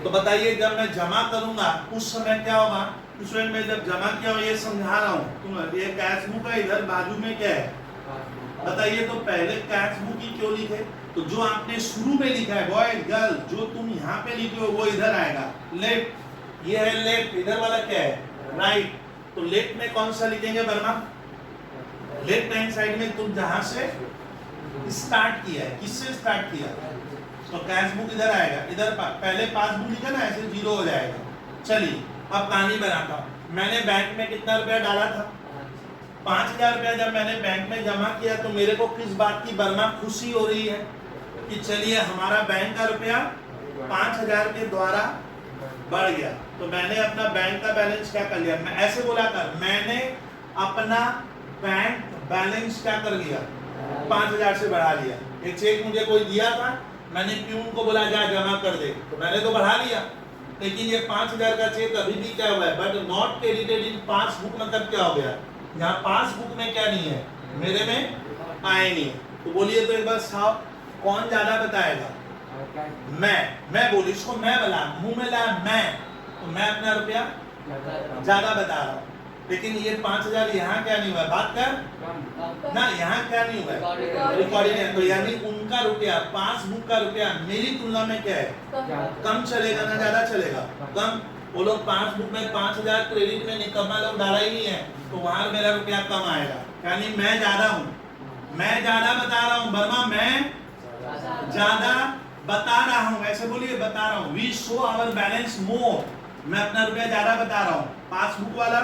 तो बताइए जब मैं जमा करूंगा उस समय क्या होगा, उस समय मैं जब जमा किया ये समझा रहा हूँ। ये कैश बुक है, इधर बाजू में क्या है बताइए, तो पहले कैश बुक ही क्यों लिखे, तो जो आपने शुरू में लिखा है बॉय गर्ल, जो तुम यहाँ पे लिखे हो वो इधर आएगा। लेफ्ट, ये है लेफ्ट, इधर वाला क्या है राइट। तो लेफ्ट में कौन सा लिखेंगे वर्मा, लेफ्ट हैंड साइड में तुम जहां से स्टार्ट किया है, किससे स्टार्ट किया, तो कैश बुक इधर आएगा, इधर पहले पासबुक लिखा ना, ऐसे 0 हो जाएगा। चलिए अब कहानी बनाता हूँ। मैंने बैंक में कितना रुपया डाला था, 5,000 रुपया जब मैंने बैंक में जमा किया, तो मेरे को किस बात की वर्मा खुशी हो रही है कि चलिए हमारा बैंक का रुपया 5,000 के द्वारा बढ़ गया। तो मैंने अपना बैंक का बैलेंस क्या कर लिया, मैं ऐसे बोला कर, मैंने अपना बैंक बैलेंस क्या कर लिया, 5,000 से बढ़ा लिया। एक चेक मुझे कोई दिया था, मैंने प्यून को बोला जा जमा कर दे, तो मैंने तो बढ़ा लिया। लेकिन ये 5,000 का चेक अभी भी क्या हुआ है, but not credited in passbook, मतलब क्या हो गया, यहाँ पासबुक में क्या नहीं है, मेरे में आए नहीं। तो बोलिए तो एक बार साहब कौन ज्यादा बताएगा, मैं बोली, इसको मैं बोला, मुंह में ला मैं, तो मैं अपना रुपया ज्यादा बता रहा हूँ। लेकिन ये 5,000 यहाँ क्या नहीं हुआ, बात कर ना, यहाँ क्या नहीं हुआ, रिकॉर्डिंग है। तो यानी उनका रुपया, पासबुक का रुपया मेरी तुलना में क्या है, कम चलेगा ना ज्यादा चलेगा, कम। वो लोग पासबुक में 5,000 क्रेडिट में निकम्मा लोग डाला ही नहीं है, तो वहां मेरा रुपया कम आएगा। यानी मैं ज्यादा हूँ, मैं ज्यादा बता रहा हूँ वर्मा, मैं ज्यादा बता रहा हूँ, ऐसे बोलिए बता रहा हूँ। वी शो आवर बैलेंस मोर, मैं अपना रुपया ज्यादा बता रहा हूँ, पासबुक वाला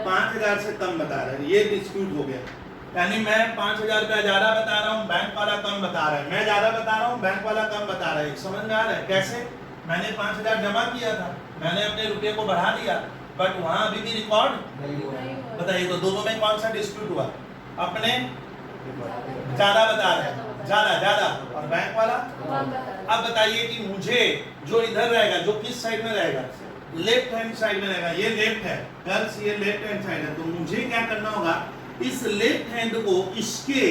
5,000 से कम बता रहा है, ये डिस्प्यूट हो गया। यानी मैं 5,000 रुपया ज्यादा बता रहा हूँ, बैंक वाला कम बता रहा है, मैं ज्यादा बता रहा हूँ, बैंक वाला कम बता रहा है। समझ में आ रहा है कैसे, मैंने 5,000 जमा किया था, मैंने अपने रुपये को बढ़ा दिया, बट वहां अभी भी रिकॉर्ड बताइए, तो दोनों में कौन सा डिस्प्यूट हुआ, अपने ज्यादा बता रहे हैं, ज्यादा ज्यादा, और बैंक वाला। अब बताइए कि मुझे जो इधर रहेगा, जो किस साइड में रहेगा, लेफ्ट हैंड साइड में रहेगा, ये लेफ्ट है गर्ल्स, ये लेफ्ट हैंड साइड है, तो मुझे क्या करना होगा, इस लेफ्ट हैंड को इसके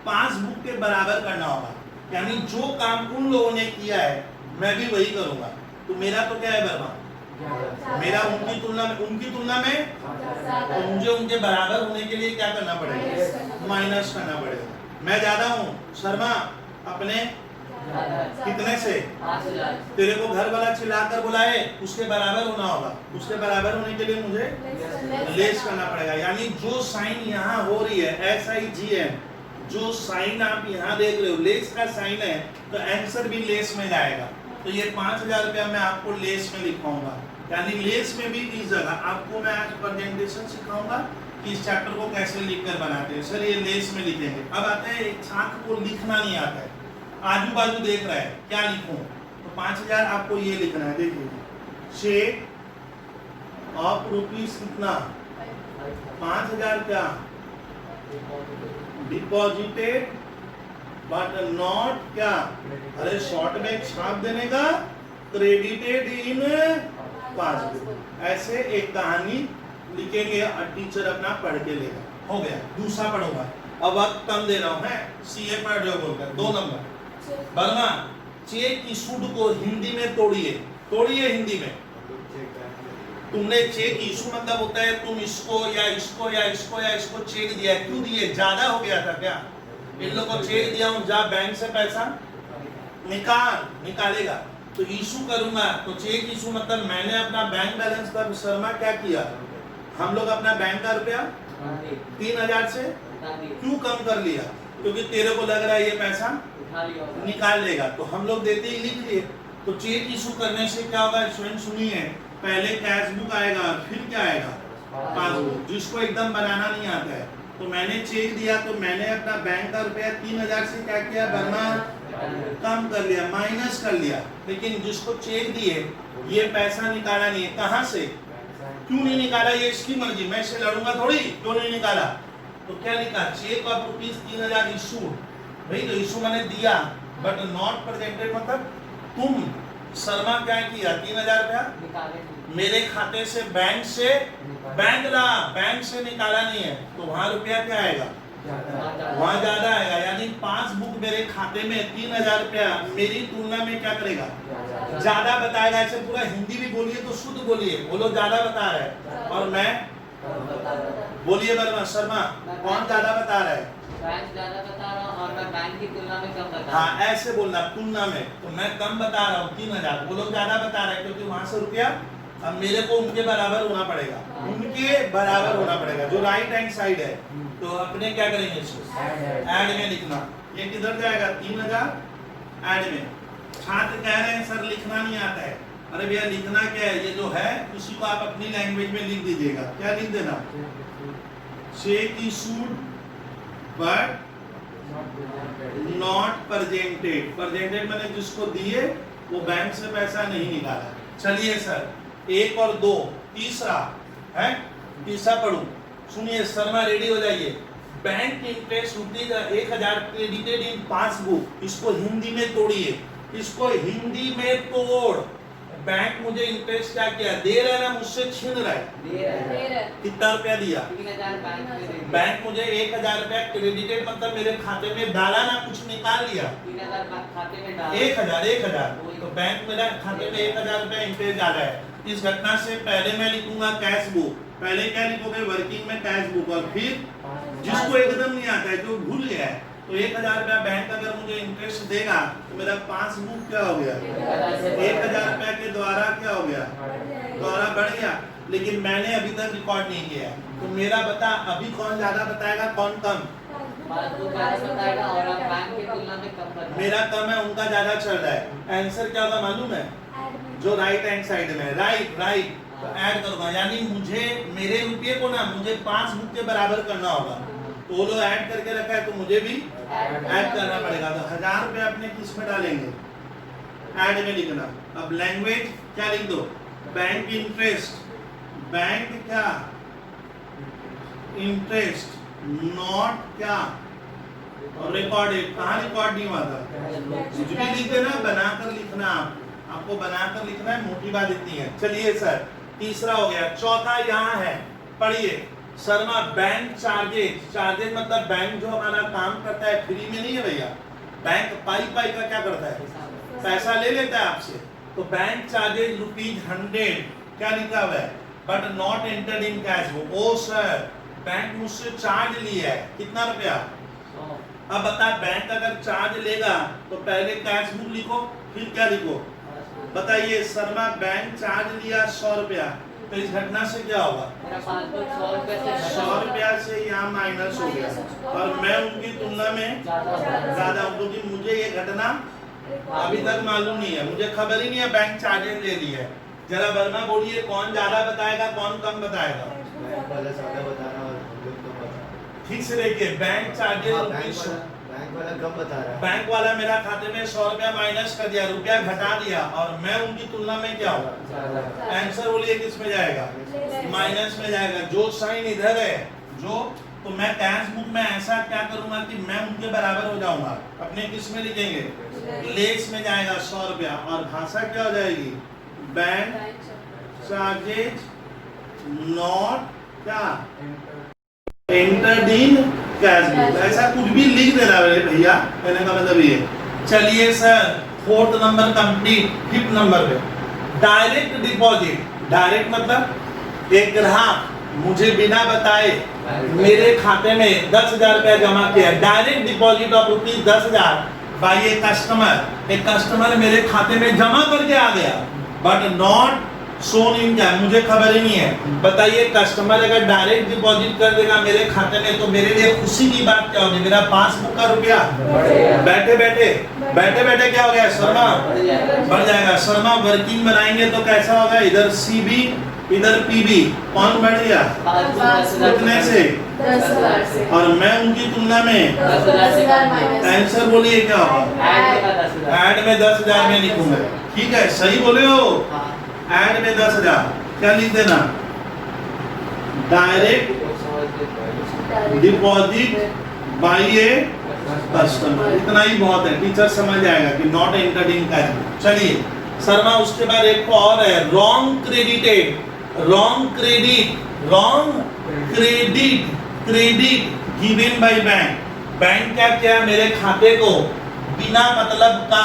पासबुक के बराबर करना होगा, यानी जो काम उन लोगों ने किया है मैं भी वही करूंगा। तो मेरा तो क्या है वर्मा, मेरा उनकी तुलना में तो मुझे उनके बराबर होने के लिए क्या करना पड़ेगा, माइनस करना पड़ेगा। मैं ज्यादा हूँ शर्मा अपने कितने से, तेरे को घर वाला चिल्लाकर बुलाए उसके बराबर होना होगा, उसके बराबर होने के लिए मुझे लेस करना पड़ेगा, यानी जो साइन यहाँ हो रही है SIGN, जो साइन आप यहाँ देख रहे हो लेस का साइन है, तो आंसर भी लेस में जाएगा। तो ये 5,000 रुपया मैं आपको लेस में लिखाऊंगा, यानी लेस में भी इस जगह आपको मैं आज प्रेजेंटेशन सिखाऊंगा कि इस चैप्टर को कैसे लिखकर बनाते हैं। सर ये लेस में लिखेंगे। अब आते हैं एक छात्र को लिखना नहीं आता है, आजू बाजू देख रहा है क्या लिखूं, तो 5,000 आपको ये लिखना है, देखिए चेक ऑफ रुपीज कितना, 5,000 क्या डिपॉजिटेड बट नॉट क्या, अरे शॉर्ट में छाप देने का, क्रेडिटेड इन पासबुक। ऐसे एक कहानी लिखेंगे और टीचर अपना पढ़ के लेगा, हो गया। दूसरा पढ़ूंगा, अब वक्त कम दे रहा हूं, है CA पढ़ रहे हो बोलकर। 2 नंबर वर्मा, चेक इशूड को हिंदी में तोड़िए हिंदी में। तुमने चेक इशू मतलब होता है तुम इसको या इसको या इसको या इसको चेक दिया, क्यों दिए, ज्यादा हो गया था क्या, इन लोग को चेक दिया हूं, जा बैंक से पैसा निकालेगा, तो इशू करूंगा, तो चेक इशू मतलब मैंने अपना बैंक बैलेंस पर शर्मा क्या किया, हम लोग अपना बैंक का रुपया 3,000 से क्यों कम कर लिया, क्योंकि तेरे को लग रहा है ये पैसा निकाल लेगा, तो हम लोग देते ही लिख दिए। तो चेक इशू करने से क्या होगा, स्टूडेंट सुनिए, पहले कैश बुक आएगा, फिर क्या आएगा, पासबुक, जिसको एकदम बनाना नहीं आता है। तो मैंने चेक दिया, तो मैंने अपना बैंक का रुपया 3,000 से क्या किया, वर्मा कम कर लिया, माइनस कर लिया। लेकिन जिसको चेक दिए ये पैसा निकाला नहीं है, कहाँ से, क्यों नहीं निकाला, ये इसकी मर्जी, मैं इससे लड़ूंगा थोड़ी, क्यों नहीं निकाला, तो क्या लिखा, चेक ऑफ रुपीज 3,000 इशू, भाई तो इशू मैंने दिया बट नॉट प्रेजेंटेड, मतलब तुम शर्मा क्या किया, 3,000 रुपया मेरे खाते से बैंक से निकाला नहीं है, तो वहां रुपया क्या आएगा, वहां ज्यादा आएगा, यानी पासबुक मेरे खाते में 3,000 रुपया मेरी तुलना में क्या करेगा, ज्यादा बताएगा। ऐसे पूरा हिंदी भी बोलिए तो शुद्ध बोलिए, वो लोग ज्यादा बता रहे हैं और मैं बोलिए वर्मा, शर्मा कौन ज्यादा बता रहा है,
बैंक ज्यादा बता रहा हूं और मैं बैंक की तुलना में कम बता रहा हूं।
हाँ ऐसे बोलना, तुलना में, तो मैं कम बता रहा हूँ 3,000, वो लोग ज्यादा बता रहे हैं, क्योंकि वहां से रुपया अब मेरे को उनके बराबर होना पड़ेगा, उनके बराबर होना पड़ेगा, जो राइट हैंड साइड है। तो अपने क्या करेंगे, इसको ऐड में लिखना, ये किधर जाएगा, 3,000 ऐड में। छात्र कह रहे हैं सर लिखना नहीं आता है, अरे भैया लिखना क्या है, ये जो है इसी को आप अपनी लैंग्वेज में लिख दीजिएगा, क्या लिख देना, check issued but not presented, मैंने जिसको दिए वो बैंक से पैसा नहीं निकाला। चलिए सर 1 और 2, तीसरा है, तीसरा पढ़ू, सुनिए शर्मा रेडी हो जाइए। Bank interest rupees 1,000 credited in passbook, इसको हिंदी में तोड़िए, इसको हिंदी में तोड़। बैंक मुझे इंटरेस्ट क्या किया, दे रहा है ना, मुझसे छीन रहा है, कितना रुपया दिया,
3,000
बैंक मुझे 1,000 रुपया क्रेडिटेड मतलब मेरे खाते में डाला ना, कुछ निकाल लिया,
3,000 खाते में डाला,
1,000, तो बैंक मेरा खाते में 1,000 रुपया इंटरेस्ट डाला है। इस घटना से पहले मैं लिखूंगा कैश बुक, पहले क्या लिखोगे, वर्किंग में कैश बुक, और फिर जिसको एकदम नहीं आता है, जो भूल गया है, तो 1,000 रुपया बैंक अगर मुझे इंटरेस्ट देगा तो मेरा पासबुक क्या हो गया, 1,000 रुपया के द्वारा क्या हो गया, द्वारा बढ़ गया, लेकिन मैंने अभी तक रिकॉर्ड नहीं किया। तो मेरा बता अभी कौन ज्यादा बताएगा, कौन कम,
पासबुक ज्यादा बताएगा और आप बैंक की तुलना में कम बताएगा,
मेरा कम है, उनका ज्यादा चल रहा है। आंसर क्या होगा मालूम है, जो राइट हैंड साइड में, राइट, तो ऐड करूंगा, यानी मुझे मेरे रुपये को ना मुझे पासबुक के बराबर करना होगा, तो वो लोग ऐड करके रखा है, तो मुझे भी ऐड करना पड़ेगा। तो 1,000 रुपये अपने किस में डालेंगे, ऐड में लिखना। अब लैंग्वेज क्या लिख दो, बैंक इंटरेस्ट, बैंक क्या इंटरेस्ट, नॉट क्या और रिकॉर्डेड कहाँ रिकॉर्ड नहीं हुआ था? कुछ भी लिख देना, बनाकर लिखना। आपको बनाकर लिखना है, मोटी बात इतनी है। चलिए सर, तीसरा हो गया। चौथा यहाँ है, पढ़िए। Sharma bank charges. चार्जेज मतलब बैंक जो हमारा काम करता है फ्री में नहीं है भैया। बैंक पाई का क्या करता है? पैसा ले लेता है आपसे। तो बैंक चार्जेज ₹100 क्या लिखा हुआ है? But not entered in cash. Oh sir, bank मुझसे चार्ज लिया है, कितना रुपया? अब बता, बैंक अगर चार्ज लेगा तो पहले कैश बुक लिखो, फिर क्या लिखो? बताइए। शर्मा बैंक चार्ज लिया 100 रुपया, तो इस घटना से क्या होगा? 100 रुपया से यहाँ माइनस हो गया, और मैं उनकी तुलना में ज्यादा हूँ, क्योंकि मुझे ये घटना अभी तक मालूम नहीं है, मुझे खबर ही नहीं है बैंक चार्जेस ले ली है। जरा वर्मा बोलिए, कौन ज्यादा बताएगा, कौन कम बताएगा?
बैंक वाला ज्यादा बता रहा है और हम लोग कम बता रहे हैं।
ठीक से देखिए, बैंक चार्जेस
बैंक वाला कम बता रहा है।
बैंक वाला मेरा खाते में 100 रुपया माइनस कर दिया, रुपया घटा दिया, और मैं उनकी तुलना में क्या हूँ? आंसर बोलिए किस में जाएगा? माइनस में जाएगा। जो साइन इधर है, जो, तो मैं कैश बुक में ऐसा क्या करूंगा कि मैं उनके बराबर हो जाऊंगा। अपने किस में लिखेंगे? लेस में जाएगा 100 रुपया, और भाषा क्या हो जाएगी? बैंक चार्जेज नॉट क्या एंटर्ड इन कैश बुक। ऐसा कुछ भी लिख देना भैया, कहने का मतलब ये। चलिए sir, 4th number complete. 5th number पे डायरेक्ट डिपॉजिट। डायरेक्ट मतलब एक ग्राहक मुझे बिना बताए मेरे खाते में 10,000 रुपया जमा किया। Direct deposit of ₹10,000 by a customer. एक कस्टमर मेरे खाते में जमा करके आ गया, बट नॉट शोन इन क्या, मुझे खबर ही नहीं है। बताइए, कस्टमर अगर डायरेक्ट डिपॉजिट कर देगा मेरे खाते में, तो मेरे लिए खुशी की बात क्या होगी? मेरा पासबुक का रुपया बैठे बैठे क्या हो गया? शर्मा बढ़ जाएगा। शर्मा वर्किंग बनाएंगे तो कैसा होगा? इधर CB, इधर PB, कौन बढ़ गया? कितने से?
10,000 से।
और मैं उनकी तुलना में
10,000 माइनस।
आंसर बोलिए क्या होगा? ऐड में 10,000 में लिखूंगा। ठीक है, सही बोले हो। ऐड में 10,000 क्या लिख देना? Direct deposit by a customer. इतना ही बहुत है, टीचर समझ जाएगा कि नॉट एंटर्ड इन कैश। चलिए शर्मा, उसके बाद एक और है, wrong credited. Wrong credit given by bank. Bank क्या किया? मेरे खाते को बिना मतलब का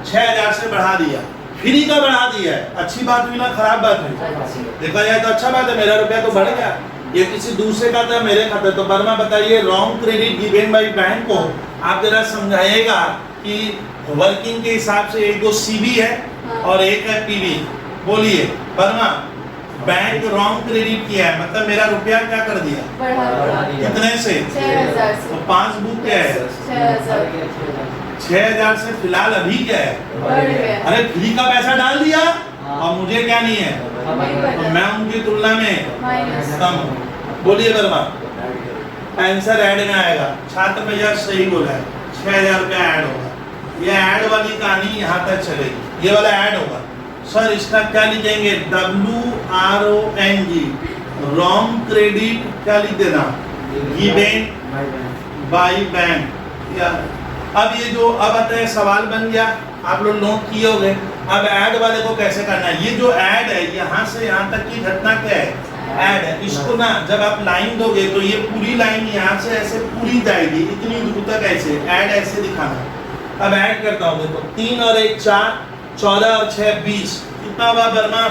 6,000 से बढ़ा दिया, फ्री का बढ़ा दिया है। अच्छी बात हुई ना, खराब बात हुई? देखा जाए तो अच्छा बात है, मेरा रुपया तो बढ़ गया। ये किसी दूसरे का था, मेरे खाते। तो वर्मा बताइए, wrong credit given by bank को आप जरा समझाइएगा कि वर्किंग के हिसाब से एक तो CB है और एक है PB। बोलिए वर्मा, बैंक रॉन्ग क्रेडिट किया है, मतलब मेरा रुपया क्या कर दिया?
बढ़ा दिया।
कितने से?
6,000 से।
तो पासबुक क्या है? 6,000 से फिलहाल अभी क्या है?
बढ़ गया।
अरे फ्री का पैसा डाल दिया, और मुझे क्या नहीं है? तो मैं उनकी तुलना में
माइनस।
कम हूं। बोलिए वर्मा, आंसर ऐड में आएगा। छात्र भैया सही बोला है, 6,000 रुपया ऐड होगा। ये ऐड वाली कहानी यहाँ तक चलेगी, ये वाला ऐड होगा। सर इसका क्या लिखेंगे? WRONG, रॉन्ग क्रेडिट क्या लिख देना? Given by bank. अब ये जो अब आता है सवाल बन गया, आप लोग नोट किए होंगे। अब ऐड वाले को कैसे करना है? ये जो ऐड है, यहाँ से यहाँ तक की घटना क्या है? ऐड है। इसको ना जब आप लाइन दोगे तो ये पूरी लाइन यहाँ से ऐसे पूरी जाएगी, इतनी दूर तक ऐसे ऐड ऐसे दिखाना। अब ऐड करता हूँ, देखो 3 और 1 4, 14 और 6 20। कितना हुआ वर्मा?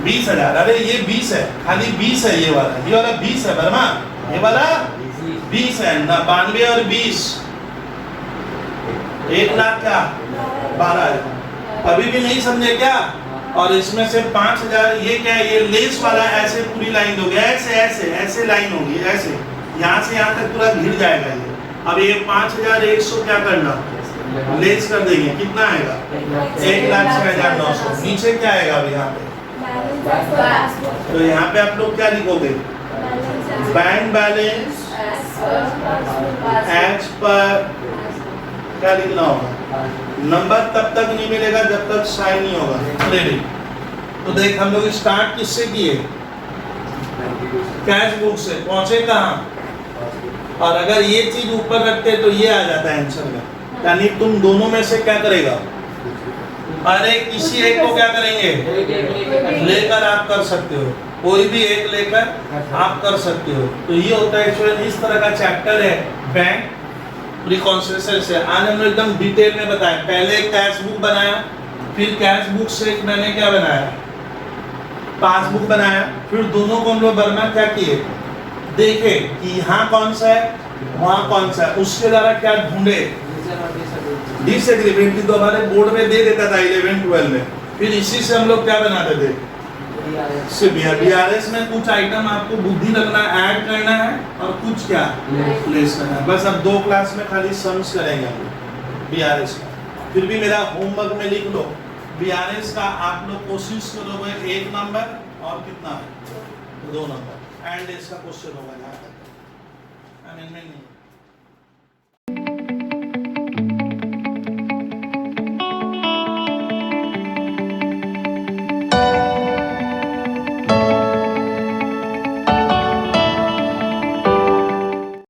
20,000। अरे ये 20 है, खाली 20 है। ये वाला 20 है वर्मा, ये वाला 20 है ना। 92 और 20 1 लाख क्या? 12,000। अभी भी नहीं समझे क्या? और इसमें से 5,000 ये क्या है? ये लेस वाला ऐसे पूरी लाइन दोगे, ऐसे ऐसे ऐसे लाइन होगी, ऐसे यहाँ से यहाँ तक पूरा घिर जाएगा ये। अब ये 5,100 क्या करना? लेस कर देंगे, कितना आएगा? 1,06,900। नीचे क्या आएगा अब यहाँ पे? तो यहाँ पे आप लोग क्या लिखोगे? बैंक बैलेंस एज पर क्या लिखना होगा? नंबर तब तक नहीं मिलेगा जब तक साइन नहीं होगा क्रेडिट। तो देख, हम लोग स्टार्ट किससे किए? कैश बुक से। पहुंचे कहाँ? और अगर ये चीज ऊपर रखते तो ये आ जाता है आंसर में। यानी तुम दोनों में से क्या करेगा, अरे किसी एक को क्या करेंगे,
कोई भी एक लेके कर
लेकर आप कर सकते हो, कोई भी एक लेकर आप कर सकते हो। तो ये होता है एक्चुअली इस तरह का चैप्टर है बैंक रिकॉन्सिलिएशन से। आज हम लोग एकदम डिटेल में बताएं। पहले कैश बुक बनाया, फिर कैश बुक से मैंने क्या बनाया, पासबुक बनाया, फिर दोनों को हम लोग बरना क्या किए, देखे कि यहाँ कौन सा है वहाँ कौन सा है, उसके द्वारा क्या ढूंढे, डिसएग्रीमेंट तो हमारे बोर्ड में दे देता था 11-12 में। फिर इसी से हम लोग क्या बनाते थे, बीआरएस में कुछ आइटम आपको बुद्धि लगना, ऐड करना है और कुछ क्या प्लेस करना है। बस अब 2 क्लास में खाली सम्स करेंगे हम लोग बीआरएस का। फिर भी मेरा होमवर्क में लिख लो, बीआरएस का आप लोग कोशिश करोगे 1 नंबर और कितना 2 नंबर, एंड इसका क्वेश्चन होगा यहाँ तक। नहीं